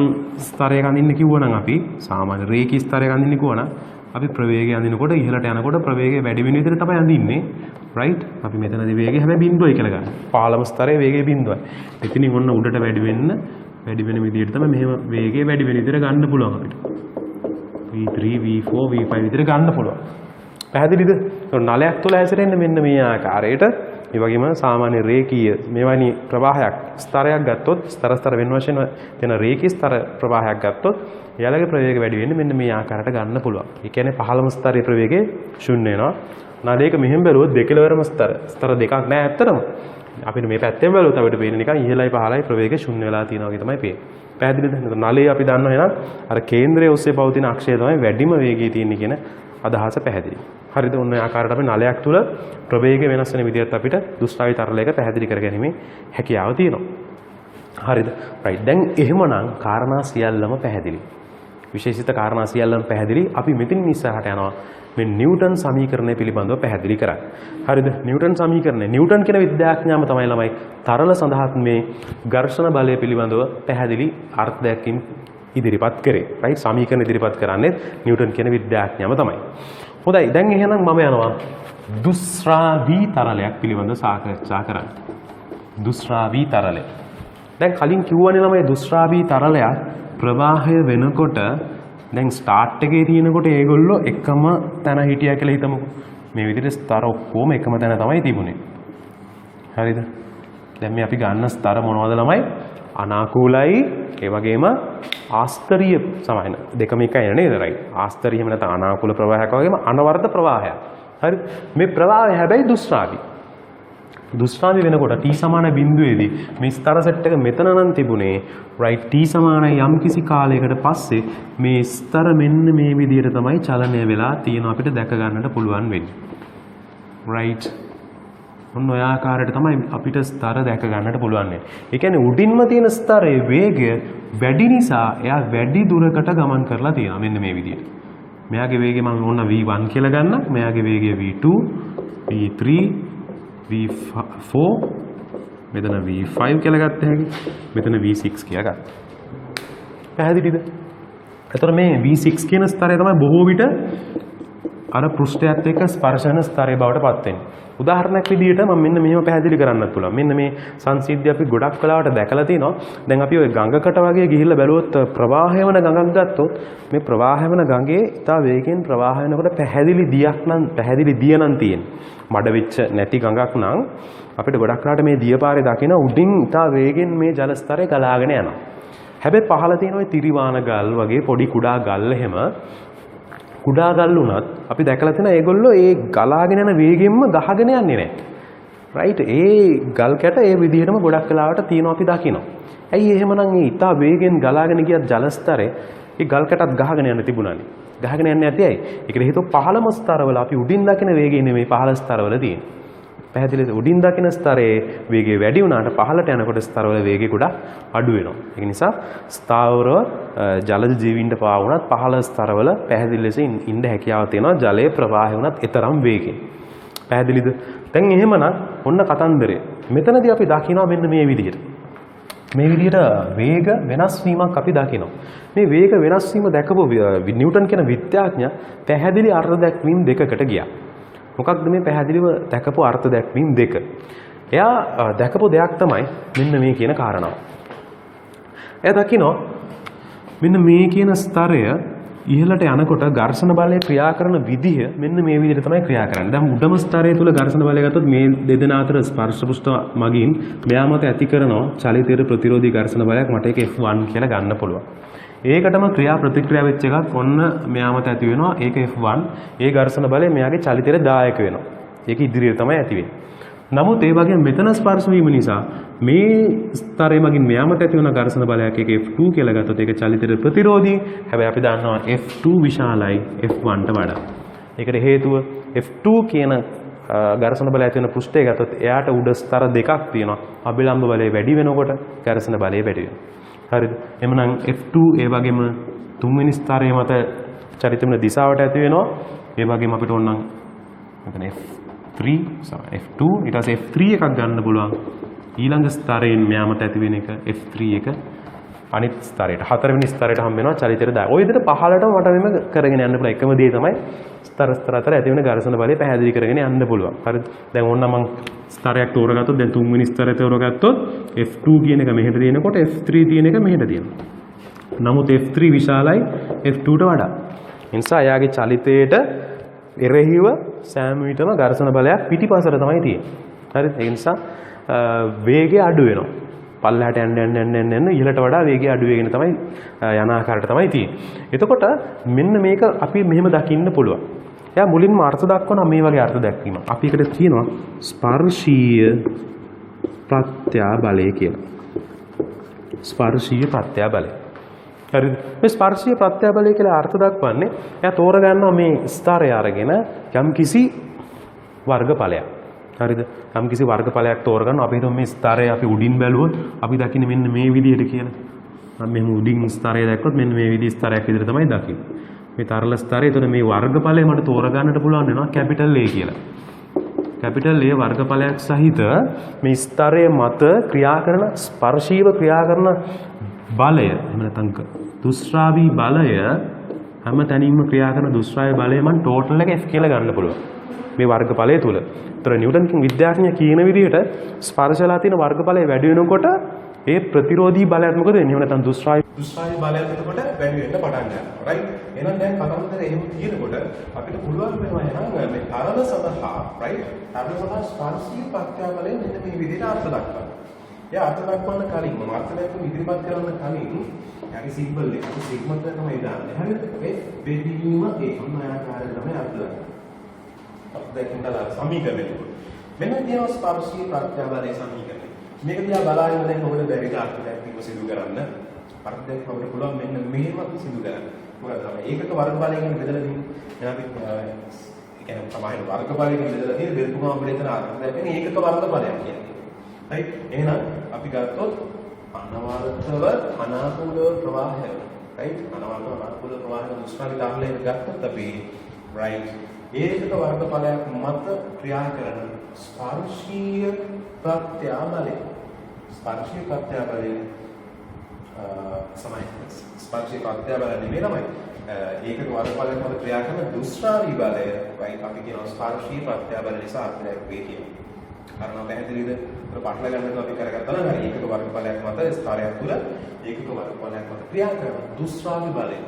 ස්තරයක අඳින්න කිව්වනම් අපි සාමාන්‍ය රේඛී ස්තරයක අඳින්න කිව්වනම් අපි ප්‍රවේගය අඳිනකොට ඉහළට යනකොට ප්‍රවේගය වැඩි වෙන විදිහට තමයි අඳින්නේ. රයිට්? අපි මෙතනදී වේගය හැබැයි බිඳුවයි කියලා ගන්න. පහළම ස්තරයේ වේගය බිඳුවයි. එතනින් ඔන්න උඩට වැඩි වෙන විදිහට තමයි මෙහෙම වේගය වැඩි වෙන විදිහට ගන්න පුළුවන් අපිට. v3 v4 v5 විදිහට ගන්න පුළුවන්. පැහැදිලිද? ඒක නලයක් තුල හැසිරෙන්නේ මෙන්න මේ ආකාරයට. ඒ වගේම සාමාන්‍ය රේඛීය මෙවැනි ප්‍රවාහයක් ස්තරයක් ගත්තොත් ස්තර වෙන වශයෙන් තියෙන රේඛී ස්තර ප්‍රවාහයක් ගත්තොත් එයාලගේ ප්‍රවේගය වැඩි වෙන්නේ මෙන්න මේ ආකාරයට ගන්න පුළුවන්. ඒ කියන්නේ පහළම ස්තරයේ ප්‍රවේගය ශුන්‍ය වෙනවා. නලයක මෙහෙම බැලුවොත් දෙකලවරම ස්තර දෙකක් නෑ ඇත්තටම. අපිට මේ පැත්තෙන් බැලුවොත් අපිට පේන්නේ නිකන් ඉහළයි පහළයි ප්‍රවේගය ශුන්‍ය වෙලා තියෙනවා වගේ තමයි පේන්නේ. පැහැදිලිද? නලයේ අපි දන්නවා එහෙනම් අර කේන්ද්‍රයේ ඔස්සේ පවතින අක්ෂය තමයි වැඩිම වේගය තියෙන්නේ කියන අදහස පැහැදිලි. හරිද? ඔන්න ඒ ආකාරයට අපි නලයක් තුල ප්‍රවේගය වෙනස් වෙන විදිහත් අපිට දුෂ්ටාවි තරලයක පැහැදිලි කරගැනීමේ හැකියාව තියෙනවා. හරිද? රයිට්. දැන් එහෙමනම් කාරණා සියල්ලම පැහැදිලි. විශේෂිත කාරණා සියල්ලම පැහැදිලි. අපි මෙතින් ඉස්සරහට යනවා මේ නිව්ටන් සමීකරණය පිළිබඳව පැහැදිලි කරන්න. හරිද? නිව්ටන් සමීකරණය. නිව්ටන් කියන විද්‍යාඥයාම තමයි ළමයි තරල සඳහාත් මේ ඝර්ෂණ බලය පිළිබඳව පැහැදිලි අර්ථයකින් ඉදිරිපත් කරේ. රයිට්? සමීකරණ ඉදිරිපත් කරන්නේ නිව්ටන් කියන විද්‍යාඥයාම තමයි. හොඳයි. දැන් එහෙනම් මම යනවා දුෂ්‍රාවී තරලයක් පිළිබඳව සාකච්ඡා කරන්න. දුෂ්‍රාවී තරලය. දැන් කලින් කිව්වනේ ළමයි දුෂ්‍රාවී තරලයක් ප්‍රවාහය වෙනකොට දැන් ස්ටාර්ට් එකේ තියෙනකොට ඒගොල්ලෝ එකම තැන හිටියා කියලා හිතමුකෝ. මේ විදිහට ස්තර ඔක්කොම එකම තැන තමයි තිබුණේ. හරිද? දැන් මේ අපි ගන්න ස්තර මොනවද ළමයි? අනාකූලයි ඒ වගේම ආස්තරීය සමාන දෙකම එකයි නේද? රයිට්. ආස්තරීය එහෙම නැත්නම් අනාකූල ප්‍රවාහයක් වගේම අනවර්ත ප්‍රවාහයක්. හරි? මේ ප්‍රවාහය හැබැයි දුෂ්‍රාවී. දුෂ්‍රාවී වෙනකොට t සමාන බිඳුවේදී මේ ස්තර සෙට් එක මෙතන නම් තිබුණේ right t සමානයි යම් කිසි කාලයකට පස්සේ මේ ස්තර මෙන්න මේ විදිහට තමයි චලනය වෙලා තියෙන අපිට දැක ගන්නට පුළුවන් වෙන්නේ. right. ඔන්න ඔය ආකාරයට තමයි අපිට ස්තර දැක ගන්නට පුළුවන් වෙන්නේ. ඒ කියන්නේ උඩින්ම තියෙන ස්තරයේ වේගය වැඩි නිසා එයා වැඩි දුරකට ගමන් කරලා තියෙනවා මෙන්න මේ විදිහට. මෙයාගේ වේගය මම ඕන v1 කියලා ගන්නම්. මෙයාගේ වේගය v2 v3 v4 මෙතන v5 කියලා ගත්ත හැකි. මෙතන v6 කියලා ගත්තා. පැහැදිලිද? එතකොට මේ v6 කියන ස්තරය තමයි බොහෝ විට අර පෘෂ්ඨයත් එක්ක ස්පර්ශන ස්තරය බවට පත් වෙන්නේ. උදාහරණයක් විදිහට මම මෙන්න මෙහෙම පැහැදිලි කරන්නත් පුළුවන්. මෙන්න මේ සංසිද්ධිය අපි ගොඩක් වෙලාවට දැකලා තිනවා. දැන් අපි ওই ගඟකට වගේ ගිහිල්ලා බැලුවොත් ප්‍රවාහය වෙන ගඟක් ගත්තොත් මේ ප්‍රවාහය වෙන ගඟේ ඉතා වේගෙන් ප්‍රවාහය වෙනකොට පැහැදිලි දිය නම් තියෙන්නේ. මඩ වෙච්ච නැති ගඟක් නම් අපිට ගොඩක් වෙලාවට මේ දියපාරේ දකින උඩින් ඉතා වේගෙන් මේ ජල ස්තරය ගලාගෙන යනවා. හැබැයි පහළ තියෙන ওই තිරිවාන ගල් වගේ පොඩි කුඩා ගල් එහෙම කුඩා ගල් උනත් අපි දැකලා තියෙනවා ඒගොල්ලෝ ඒ ගලාගෙන යන වේගෙන්ම ගහගෙන යන්නේ නැහැ. රයිට්? ඒ ගල් කැට ඒ විදිහටම ගොඩක් වෙලාවට තියෙනවා අපි දකිනවා. ඇයි එහෙමනම් මේ ඉතා වේගෙන් ගලාගෙන ගියත් ජල ස්තරේ ඒ ගල් කැටත් ගහගෙන යන්න තිබුණානේ. ගහගෙන යන්නේ නැති ඇයි? ඒකට හේතුව පහළම ස්තරවල අපි උඩින් දකින වේගය නෙමෙයි පහළ ස්තරවල තියෙන්නේ. පැහැදිලිද? උඩින් දකින ස්තරයේ වේගය වැඩි වුණාට පහළට යනකොට ස්තරවල වේගය ගොඩක් අඩු වෙනවා. ඒ නිසා ස්ථාවරව ජලජ ජීවීන්ට පවා වුණත් පහළ ස්තරවල පැහැදිලි ලෙස ඉන්න හැකියාව තියෙනවා. ජලයේ ප්‍රවාහය වුණත් ඊතරම් වේගෙන්. පැහැදිලිද? දැන් එහෙමනම් ඔන්න කතන්දරය. මෙතනදී අපි දකිනවා මෙන්න මේ විදිහට. මේ විදිහට වේග වෙනස් වීමක් අපි දකිනවා. මේ වේග වෙනස් වීම දැකපු නිව්ටන් කියන විද්‍යාඥයා පැහැදිලි අර්ථ දැක්වීම් දෙකකට ගියා. මොකක්ද මේ පැහැදිලිව දැකපු අර්ථ දැක්වීම් දෙක? එයා දැකපු දෙයක් තමයි මෙන්න මේ කියන කාරණාව. එයා දකිනවා මෙන්න මේ කියන ස්තරය ඉහළට යනකොට ඝර්ෂණ බලය ක්‍රියා කරන විදිහ මෙන්න මේ විදිහට තමයි ක්‍රියා කරන්නේ. දැන් උඩම ස්තරය තුල ඝර්ෂණ බලය ගත්තොත් මේ දෙදෙනා අතර ස්පර්ශ පෘෂ්ඨ මගින් මෙයා මත ඇති කරනවා චලිතයට ප්‍රතිරෝධී ඝර්ෂණ බලයක්. මට ඒක F1 කියලා ගන්න පුළුවන්. ඒකටම ක්‍රියා ප්‍රතික්‍රියා වෙච්ච එකක් ඔන්න මෙයා මත ඇති වෙනවා. ඒක F1. ඒ ඝර්ෂණ බලය මෙයාගේ චලිතයට දායක වෙනවා. ඒක ඉදිරියට තමයි ඇති වෙන්නේ. නමුත් ඒ වගේම මෙතන ස්පර්ශ වීම නිසා මේ ස්තරය මගින් මෙයා මත ඇති වෙන ඝර්ෂණ බලයක් ඒක F2 කියලා ගත්තොත් ඒක චලිතයට ප්‍රතිරෝධී. හැබැයි අපි දන්නවා F2 විශාලයි F1ට වඩා. ඒකට හේතුව F2 කියන ඝර්ෂණ බලය ඇති වෙන පෘෂ්ඨය ගත්තොත් එයාට උඩ ස්තර දෙකක් තියෙනවා. අභිලම්බ බලය වැඩි වෙනකොට ඝර්ෂණ බලය වැඩි වෙනවා. හරිද? එhmenan F2 ඒ වගේම තුන්වෙනි ස්තරයේ මත චලිත වෙන දිශාවට ඇති වෙනවා. ඒ වගේම අපිට ඕනනම් මෙතන F2 ඊට පස්සේ F3 එකක් ගන්න පුළුවන්. ඊළඟ ස්තරයෙන් මෙයා මත ඇති වෙන එක F3 එක අනිත් ස්තරයට හතරවෙනි ස්තරයට හම්බ වෙනවා චලිතයට දාය. ওই විදිහට පහළටම වට වෙම කරගෙන යන්න පුළුවන්. එකම දේ තමයි ස්තර අතර ඇති වෙන ඝර්ෂණ බලය පැහැදිලි කරගෙන යන්න පුළුවන්. හරිද? දැන් ඕන්න මම ස්තරයක් තෝරගත්තොත් දැන් තුන්වෙනි ස්තරය තෝරගත්තොත් F2 කියන එක මෙහෙට තියෙනකොට F3 තියෙන එක මෙහෙට තියෙනවා. නමුත් F3 විශාලයි F2ට වඩා. ඒ නිසා එයාගේ චලිතයට එරෙහිව සෑම විටම ඝර්ෂණ බලයක් පිටිපසට තමයි තියෙන්නේ. හරිද? ඒ නිසා වේගය අඩු වෙනවා. පල්ලෙහාට යන්න ඉහළට වඩා වේගය අඩු වෙගෙන තමයි යන ආකාරයට තමයි තියෙන්නේ. එතකොට මෙන්න මේක අපි මෙහෙම දකින්න පුළුවන්. එයා මුලින්ම අර්ථ දක්වනවා මේ වගේ අර්ථ දැක්වීම. අපි එකට කියනවා ස්පර්ශීය ප්‍රත්‍යාබලය කියලා. ස්පර්ශීය ප්‍රත්‍යාබලය. හරිද? මේ ස්පර්ශීය ප්‍රත්‍යාබලය කියලා අර්ථ දක්වන්නේ එයා තෝරගන්නවා මේ ස්තරය අරගෙන යම්කිසි වර්ගඵලයක්. හරිද? යම්කිසි වර්ගඵලයක් තෝරගන්න අපි හිතමු මේ ස්තරය අපි උඩින් බැලුවොත් අපි දකින්නේ මෙන්න මේ විදිහට කියලා. මම මෙහෙම උඩින් ස්තරය දැක්කොත් මෙන්න මේ විදිහ ස්තරයක් විදිහට තමයි දකින්නේ. මේ තරල ස්තරය. එතකොට මේ වර්ගඵලය මට තෝරගන්නට පුළුවන් වෙනවා කැපිටල් A කියලා. කැපිටල් A වර්ගඵලයක් සහිත මේ ස්තරය මත ක්‍රියා කරන ස්පර්ශීව ක්‍රියා කරන බලය එහෙම නැත්නම් දුෂ්‍රාවී බලය හැම තැනින්ම ක්‍රියා කරන දුෂ්‍රාවී බලය මම ටෝටල් එක F කියලා ගන්න පුළුවන්. මේ වර්ගඵලය තුල. ඒතර නිව්ටන් විද්‍යාඥයා කියන විදිහට ස්පර්ශලා තියෙන වර්ගඵලය වැඩි වෙනකොට ඒ ප්‍රතිරෝධී බලයක් මොකද වෙන්නේ? එහෙම නැත්නම් දුෂ්‍රාවී බලයක් එතකොට වැඩි වෙන්න පටන් ගන්නවා. රයිට්? එහෙනම් දැන් කතන්දර එහෙම කියනකොට අපිට පුළුවන් වෙනවා එහෙනම් මේ තරල සඳහා රයිට්? තරල සඳහා ස්පර්ශී ප්‍රත්‍යාබලය මෙන්න මේ විදිහට අර්ථ දක්වනවා. ඒ අර්ථ දක්වන්න කලින් මම අර්ථ දැක්වීම ඉදිරිපත් කරන්න කලින් යටි සිම්බල් එක අපි සිග්මන්ට් එක තමයි දාන්නේ. හරිද? මේ බෙදීම ඒ අන්න ආකාරයට තමයි අර්ථ දක්වන්නේ. දැක්කලා සමීකරණය. මෙන්න තියෙනවා ස්පර්ශී ප්‍රත්‍යාබලයේ සමීකරණය. මේක දිහා බලාගෙන දැන් ඔබට බැරි කාර්ය දැක්වීම සිදු කරන්න. අර්ථ දැක්වීම අපිට පුළුවන් මෙන්න මෙහෙම සිදු කරන්න. මොකද තමයි ඒකක වර්ග බලයෙන් බෙදලා තියෙන්නේ. එහෙනම් අපි ඒ කියන්නේ තමයි වර්ග බලයෙන් බෙදලා තියෙන්නේ බෙදපුවම අපිට එතන අර්ථ දැක්වෙන්නේ ඒකක වර්ග බලයක් කියන්නේ. රයිට්? එහෙනම් අපි ගත්තොත් අනවරතව අනාකූලව ප්‍රවාහය. රයිට්? අනවරතව අනාකූල ප්‍රවාහය දුෂ්කරී දාහලේ ගත්තොත් අපි රයිට් ඒකක වර්ගඵලයක් මත ක්‍රියා කරන ස්පර්ශීය ප්‍රත්‍යාබලය. ස්පර්ශීය ප්‍රත්‍යාබලය සමයි ස්පර්ශීය ප්‍රත්‍යාබලය නෙමෙයි තමයි. ඒකක වර්ගඵලයක් මත ක්‍රියා කරන දුෂ්‍රාවී බලය. රයිට්? අපි කියනවා ස්පර්ශීය ප්‍රත්‍යාබලය නිසා අර්ථයක් වේ කියලා. කාරණා පැහැදිලිද? ඒක පටල ගන්නකොට අපි කරගත්තා නම් හරි ඒකක වර්ගඵලයක් මත ස්තරයක් තුල ඒකක වර්ගඵලයක් මත ක්‍රියා කරන දුෂ්‍රාවී බලය.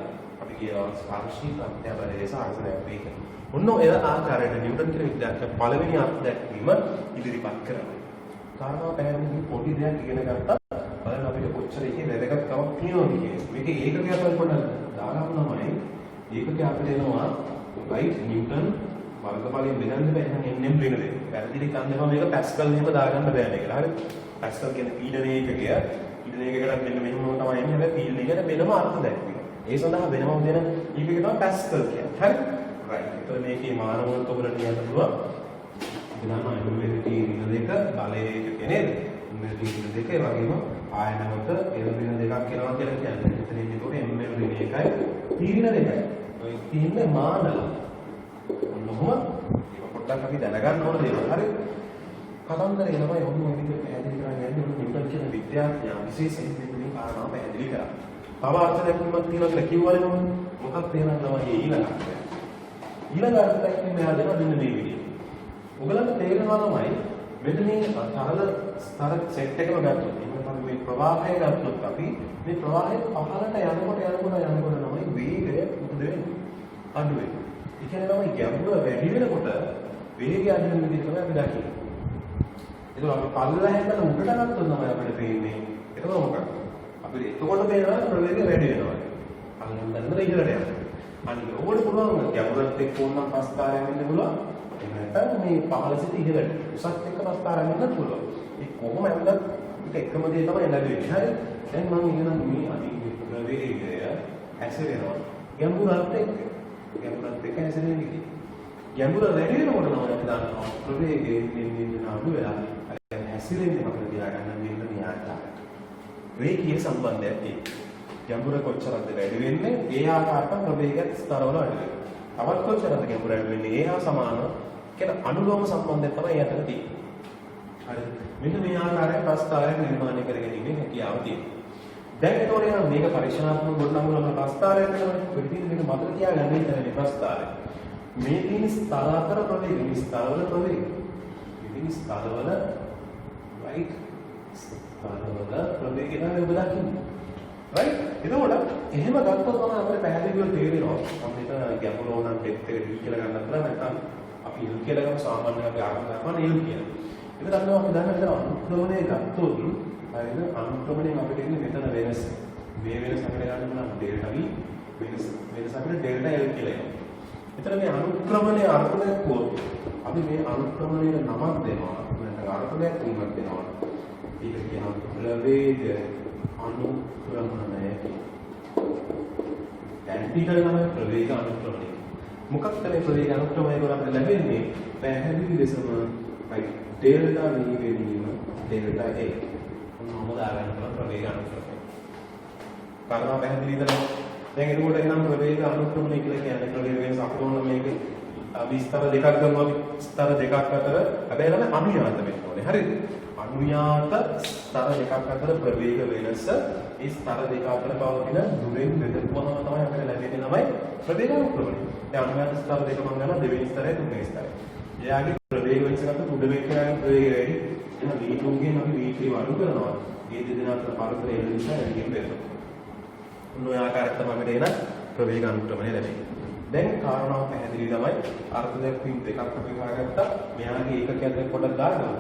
අපි කියනවා ස්පර්ශී ප්‍රත්‍යාබලය නිසා අර්ථයක් වේ කියලා. ඔන්න ඔය ආකාරයට නිව්ටන් කියන විද්‍යාඥයා පළවෙනි අර්ථ දැක්වීම ඉදිරිපත් කරනවා. කාරණා පැහැදිලි පොඩි දෙයක් ඉගෙන ගත්තා බලන්න අපිට කොච්චර එකේ වැදගත්කමක් තියෙනවද කියන්නේ. මේකේ ඒකකයක් අපි පොඩ්ඩක් දාගන්න තමයි. ඒකකයක් අපිට එනවා රයිට් නිව්ටන් වර්ගඵලයෙන් බෙදන්න බෑ එහෙනම් NM වෙන දේ. වැරදිලි කන්දේම මේක පැස්කල් එහෙම දාගන්න බෑ මේක. හරි? පැස්කල් කියන්නේ පීඩන ඒකකය. පීඩන ඒකකයට මෙන්න මෙහෙම තමයි එන්නේ. හැබැයි පීඩන ඒකට වෙනම අර්ථ දැක්වීම. ඒ සඳහා වෙනම දෙන ඒකක තමයි පැස්කල් කියන්නේ. හරි? රයිට්. ඒතර මේකේ මානවත්ව වලට යන්න පුළුවන්. අපි දන්නවා අයුර්වේදයේ බලය එකක නේද? ml ඍණ දෙක ඒ වගේම ආයනවත l ඍණ දෙකක් එනවා කියලා කියන්නේ. එතන ඉන්නේ කොට ml ඍණ එකයි t ඍණ දෙකයි. ඔය තියෙන්නේ මානල. ඔන්නෝම ඒක පොඩ්ඩක් අපි දැනගන්න ඕන දේවල්. හරි. කතන්දරේ ළමයි ඔන්න ඔය විදිහට පැහැදිලි කරන්න යන්නේ ඔන්න නිව්ටන් කියන විද්‍යාඥයා විශේෂයෙන් මේ කාරණාව පැහැදිලි කරා. තව අර්ථ දැක්වීමක් තියෙනවා කියලා කිව්වනේ මම. මොකක්ද එහෙනම් ළමයි ඊළඟ අර්ථය? ඊළඟ අර්ථ දැක්වීම මෙයා දෙනවා මෙන්න මේ විදිහට. ඔයගලන්ට තේරෙනවා ළමයි මෙන්න මේ තරල ස්තර සෙට් එකම ගත්තොත් එහෙනම් අපි මේ ප්‍රවාහය ගත්තොත් අපි මේ ප්‍රවාහය පහළට යනකොට ළමයි වේගය මොකද වෙන්නේ? අඩු වෙනවා. ඒ කියන්නේ ළමයි ගැඹුර වැඩි වෙනකොට වේගය අඩු වෙන විදිහ තමයි අපි දකින්නේ. ඒක අපි පල්ලෙහෙන්ද උඩට ගත්තොත් තමයි අපිට පේන්නේ. ඒක මොකක්ද? අපිට එතකොට පේනවා ප්‍රවේගය වැඩි වෙනවා. පල්ලෙන් දැන්නද ඉහළට යනවා. අනිත් ඕකට පුළුවන් ගැඹුරත් එක්ක ඕනනම් පස්තාරයක් වෙන්න පුළුවන්. එහෙම නැත්නම් මේ පහළ සිට ඉහළට උසත් එක්ක පස්තාරයක් වෙන්නත් පුළුවන්. ඒ කොහොම ඇවිත් ඒක එකම දේ තමයි ලැබෙන්නේ. හරි. දැන් මම ඉගෙනන මේ අධි ප්‍රවේගය හැසිරෙනවා. ගැඹුරත් එක්ක හැසිරෙන්නේ. ගැඹුර වැඩි වෙනකොට තමයි අපි දන්නවා ප්‍රවේගයේ නිමින්න අඩු වෙලා හැසිරෙන්නේ අපිට තියාගන්න මෙන්න මේ ආකාරයට. රේඛීය සම්බන්ධයක් තියෙනවා. ගැඹුර කොච්චරද වැඩි වෙන්නේ ඒ ආකාරයට ප්‍රවේගයත් ස්තරවල අඩු වෙනවා. තවත් කොච්චරද ගැඹුර අඩු වෙන්නේ ඒ හා සමාන කියන අනුලෝම සම්බන්ධය තමයි යතන තියෙන්නේ. හරි. මෙන්න මේ ආකාරයෙන් ප්‍රස්තාරයක් නිර්මාණය කරගැනීමේ හැකියාව තියෙනවා. දැන් ඒතකොට මේක පරීක්ෂණාත්මක ගොඩනගන ප්‍රස්තාරයක් වෙනවා. පිටින් මේක මතක තියාගන්න ඉන්නේ ප්‍රස්තාරය. මේ තියෙන ස්තර අතර ප්‍රවේග මේ ස්තරවල ප්‍රවේග මේ ස්තරවල රයිට් ස්තරවල ප්‍රවේගය තමයි ඔබ දකින්නේ රයිට් එතකොට එහෙම ගත්තොත් තමයි අපිට පැහැදිලිව තේරෙනවා මම හිතන ගැඹුරු ඕනනම් ඩෙප්ත් එක D කියලා ගන්නත් බෑ නැත්නම් අපි L කියලා ගමු සාමාන්‍යයෙන් අපි ආගම ගන්නවා L කියලා. ඒක දන්නවා අපි දන්න විදිහට අනුක්‍රමණය ගත්තොත් හරිද අනුක්‍රමණයෙන් අපිට ඉන්නේ මෙතන වෙනස. මේ වෙනස අපිට ගන්න පුළුවන් ඩෙල්ටා V වෙනස අපිට ඩෙල්ටා L කියලා එනවා. එතන මේ අනුක්‍රමණයේ අර්ථ දැක්වුවොත් අපි මේ අනුක්‍රමණයේ නමක් දෙනවා නැත්නම් අර්ථ දැක්වීමක් දෙනවා. ඒක කියනවා ප්‍රවේග අනුක්‍රමණය. ඇන්ටිකල් නම් ප්‍රවේග අනුක්‍රමණය. මොකක්ද මේ ප්‍රවේග අනුක්‍රමණය වල අපිට ලැබෙන්නේ පැහැදිලි ලෙසම ඩෙල්ටා V වෙනීම ඩෙල්ටා A. මොනවද දාගන්න පුළුවන් ප්‍රවේග අනුක්‍රමණය. කාරණා පැහැදිලිද? දැන් එතකොට එනම් ප්‍රවේග අනුක්‍රමණය කියලා කියන්නේ ප්‍රවේග වෙනස අපෝන මේක විස්තර දෙකක් ගන්නවා අපි ස්තර දෙකක් අතර හැබැයි ළම අනුයාත වෙන්න ඕනේ හරිද අනුයාත ස්තර දෙකක් අතර ප්‍රවේග වෙනස ඒ ස්තර දෙක අතර පවතින දුරෙන් බෙදපුවම තමයි අපිට ලැබෙන්නේ ළමයි ප්‍රවේග අනුක්‍රමණය. දැන් අනුයාත ස්තර දෙක මම ගන්නවා දෙවෙනි ස්තරය තුන්වෙනි ස්තරය. එයාගේ ප්‍රවේග වෙනස ගත්ත උඩ වෙච්ච කෙනාගේ ප්‍රවේගය වැඩි. එහෙනම් V2 ගෙන් අපි V3 අඩු කරනවා. මේ දෙදෙනා අතර පරතරය නිසා වැඩි වෙනවා. ඔය ආකාරයට තමයි අපිට එන ප්‍රවේග අනුක්‍රමණය ලැබෙන්නේ. දැන් කාරණාව පැහැදිලි තමයි අර්ථ දැක්වීම දෙකක් අපි හොයාගත්තා. මෙයාගේ ඒකකයක් දැන් පොඩ්ඩක් දාගමු.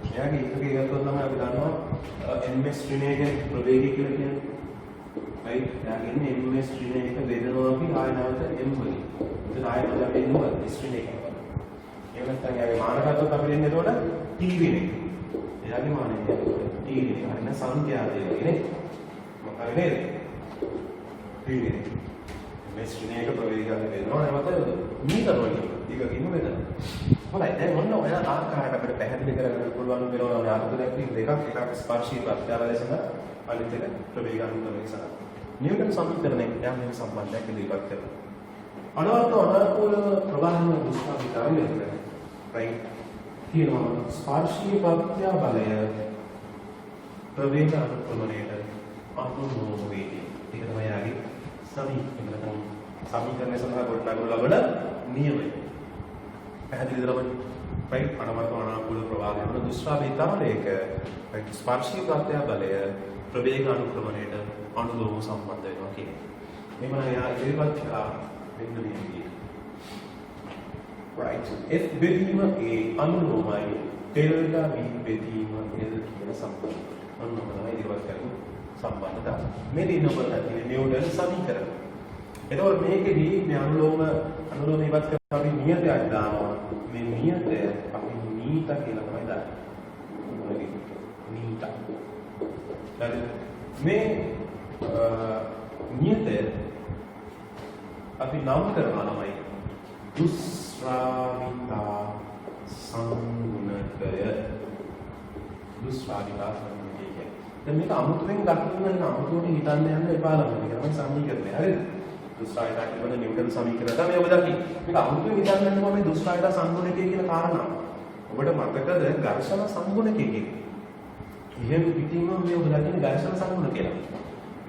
මෙයාගේ ඒකකය ගත්තොත් තමයි අපි දන්නවා ms ශ්‍රේණියක ප්‍රවේගය කියලා කියන්නේ. right? එයාගේ ඉන්නේ ms ශ්‍රේණියක බෙදනවා අපි ආයනවලට m වලින්. ඒක ආයනවල බෙදුවා ශ්‍රේණියක. එහෙම නැත්නම් එයාගේ මාන ගත්තොත් අපිට එන්නේ එතකොට t වෙන එක. එයාගේ මානය t වෙන එක. හරින සංඛ්‍යා දෙකේ නේ. මොකද නේද? මේ ශ්‍රේණියක ප්‍රවේගයක් වෙනවා නැවත මීටර වලින් ටිකකින් වෙනවා. හොඳයි දැන් ඔන්න ඔය ආකාරයට අපිට පැහැදිලි කරගන්න පුළුවන් වෙනවා මේ අර්ථ දැක්වීම දෙකක් එකක් ස්පර්ශී ප්‍රත්‍යාව ලෙසම අනිත් එක ප්‍රවේග අනුක්‍රමණය සහ නිව්ටන් සමීකරණයෙන් යම් වෙන සම්බන්ධයක් ඉදිරිපත් කරනවා. අනවර්ත අනාකූල ප්‍රවාහන දුෂ්කරතාවය ලෙස right කියනවා ස්පර්ශී ප්‍රත්‍යාව බලය ප්‍රවේග අනුක්‍රමණයට අනුලෝම වේදී. ඒක තමයි යාගේ සමීකරණය සඳහා ගොඩනගනු ලබන නියමය. පැහැදිලිද ළමයි? right අනවර්ත අනාකූල ප්‍රවාහන දුෂ්කරතාවයක ස්පර්ශී ප්‍රත්‍යාව බලය ප්‍රවේග අනුක්‍රමණයට අනුලෝම සම්බන්ධ වෙනවා කියන්නේ. මේක නම් යා ඉදිරිපත් කරා වෙන්න මේ විදිහට. right F බෙදීම A අනුලෝමයි delta V බෙදීම L කියන සම්බන්ධය. අනුලෝම තමයි ඉදිරිපත් කරන්නේ සම්බන්ධතාව. මේ දින ඔබ දකින්නේ නිව්ටන් සමීකරණ. එතකොට මේකෙදී මේ අනුලෝම ඉවත් කරලා අපි නියතයක් දානවා. මේ නියතය අපි නීත කියලා තමයි දාන්නේ. නීත. මේ නියතය අපි නම් කරනවා ළමයි දුෂ්‍රාවිතා සංගුණකය දුෂ්පාදිතා සංගුණකය කියන්නේ. දැන් මේක අමුතුවෙන් දක්වන්න අමුතුවට හිතන්න යන්න එපා ළමයි. මේක තමයි සමීකරණය. හරිද? දුෂ්පාදිතා කියන නිව්ටන් සමීකරණ තමයි ඔබ දකින්නේ. මේක අමුතුවෙන් හිතන්න යන්න මේ දුෂ්පාදිතා සංගුණකය කියන කාරණාව. ඔබට මතකද ඝර්ෂණ සංගුණකය කියන්නේ? එහෙම පිටින්ම මේ ඔබ දකින්නේ ඝර්ෂණ සංගුණකය කියලා.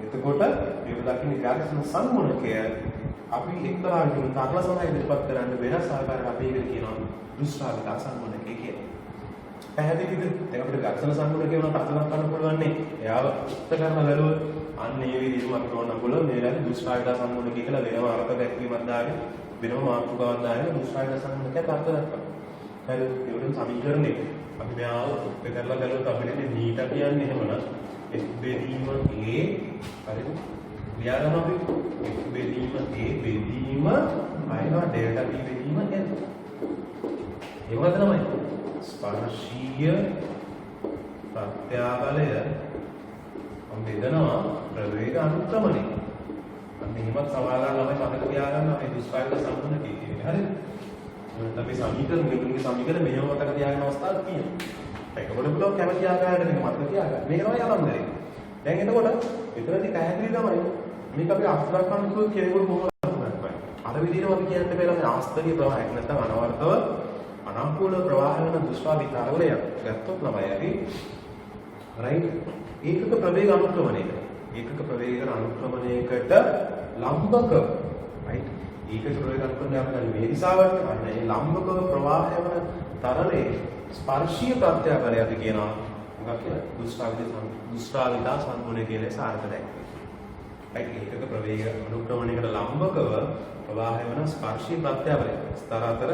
එතකොට මේ ඔබ දකින්නේ ඝර්ෂණ සංගුණකය අපි එක්තරා විදිහකට තරල සමය ඉදිරිපත් කරන්න වෙනස් ආකාරයකට අපි ඒකට කියනවා දුෂ්පාදිතා සංගුණකය කියලා. පැහැදිලිද? දැන් අපිට ඝර්ෂණ සංගුණකය වුණාට අසලක් කරන්න පුළුවන් නේ. එයාව උත්තර කරන බැලුවොත් අන්න ඒ විදිහටම අපිට ඕන පුළුවන් මේ වෙලාවේ දුෂ්පාදිතා සංගුණකය කියලා වෙනම අර්ථ දැක්වීමක් දාගෙන වෙනම මාතෘකාවක් දාගෙන දුෂ්පාදිතා සංගුණකයට අර්ථ දක්වනවා. හරිද? ඒකට සමීකරණේ අපි මෙයාව උත්තර කරලා බැලුවොත් අපිට මේ නීට කියන්නේ එහෙමනම් x බෙදීම a හරිද? ලියාගන්න අපි x බෙදීම a බෙදීම අයනවා ඩෙල්ටා b බෙදීම n. ඒ වගේ තමයි ස්පර්ශීය ප්‍රත්‍යාබලය බෙදනවා ප්‍රවේග අනුක්‍රමණය. අන්න එහෙමත් සමානව ළමයි මතක තියාගන්න මේ දුෂ්පාදිතා සංගුණකය කියන්නේ. හරිද? අපි සමීකරණ නිකුත්ගේ සමීකරණ මෙහෙම මතක තියාගන්න අවස්ථාවක් තියෙනවා. ඒකවල පුළුවන් කැමති ආකාරයට මේක මතක තියාගන්න. මේක තමයි යවන්නේ. දැන් එතකොට එතනදී පැහැදිලි තමයි මේක අපි අස්තර කන්ට්‍රෝල් කෙනෙකුට කොහොමද කරන්නේ? අර විදිහටම අපි කියන්න බැලම ආස්තරීය ප්‍රවාහයක් නැත්නම් අනවර්තව අනාකූල ප්‍රවාහ වෙන දුෂ්පාදිතා වල ගත්තොත් ළමයි අපි රයිට් ඒකක ප්‍රවේග අනුක්‍රමණයකට ඒකක ප්‍රවේග අනුක්‍රමණයකට ලම්බක රයිට් ඒකක ප්‍රවේග අනුක්‍රමණය අපිට මේ දිශාවට ගන්න ඒ ලම්බක ප්‍රවාහය වන තරලේ ස්පර්ශීය ප්‍රත්‍යාබලය අපි කියනවා මොකක් කියලා දුෂ්පාදිතා සංගුණකය කියලා සාර්ථක දැක්කේ. රයිට් ඒකක ප්‍රවේග අනුක්‍රමණයකට ලම්බකව ප්‍රවාහය වන ස්පර්ශීය ප්‍රත්‍යාබලය ස්තර අතර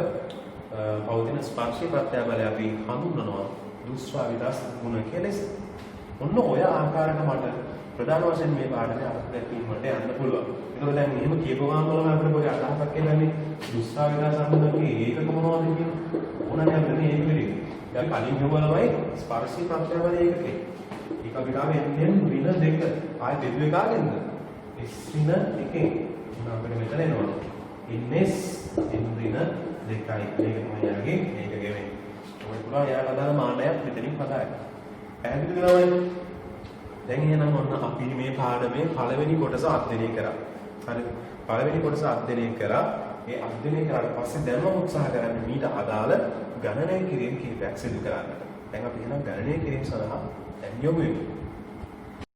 පවතින ස්පර්ශීය ප්‍රත්‍යාබලය අපි හඳුන්වනවා දුෂ්පාදිතා සංගුණකය ලෙස. ඔන්න ඔය ආකාරයට මට ප්‍රධාන වශයෙන් මේ පාඩමේ අර්ථ දැක්වීමට යන්න පුළුවන්. ඒකෝ දැන් මෙහෙම කියපුවාම තමයි අපිට පොඩි අදහසක් එන්නේ දුෂ්පාදිතා සංගුණකයේ ඒකක මොනවද කියන්නේ. ඕනනේ අපිට මේ ඒක පිළිගන්න. දැන් කලින් හෙවලමයි ස්පර්ශී ප්‍රත්‍යාබලය ඒකකේ. ඒක අපිට ආවේ n ඍණ 2. ආයෙ දෙදුවේ කාගෙන්ද? s ඍණ 1. මොන අපිට මෙතන එනවා. ns n ඍණ 2යි. මේක තමයි යාගේ මේක ගෙවෙන්නේ. ඔය පුරා යාලා දාන මානයක් මෙතනින් හදාගන්න. පැහැදිලිද නේද? දැන් එහෙනම් ඔන්න අපි මේ පාඩමේ පළවෙනි කොටස අධ්‍යයනය කරා. හරිද? පළවෙනි කොටස අධ්‍යයනය කරා. ඒ අධ්‍යයනය කරාට පස්සේ දැන් මම උත්සාහ කරන්නේ මීට අදාළ ගණනය කිරීම කීපයක් සිදු කරන්නට. දැන් අපි එහෙනම් ගණනය කිරීම සඳහා දැන් යොමු වෙමු.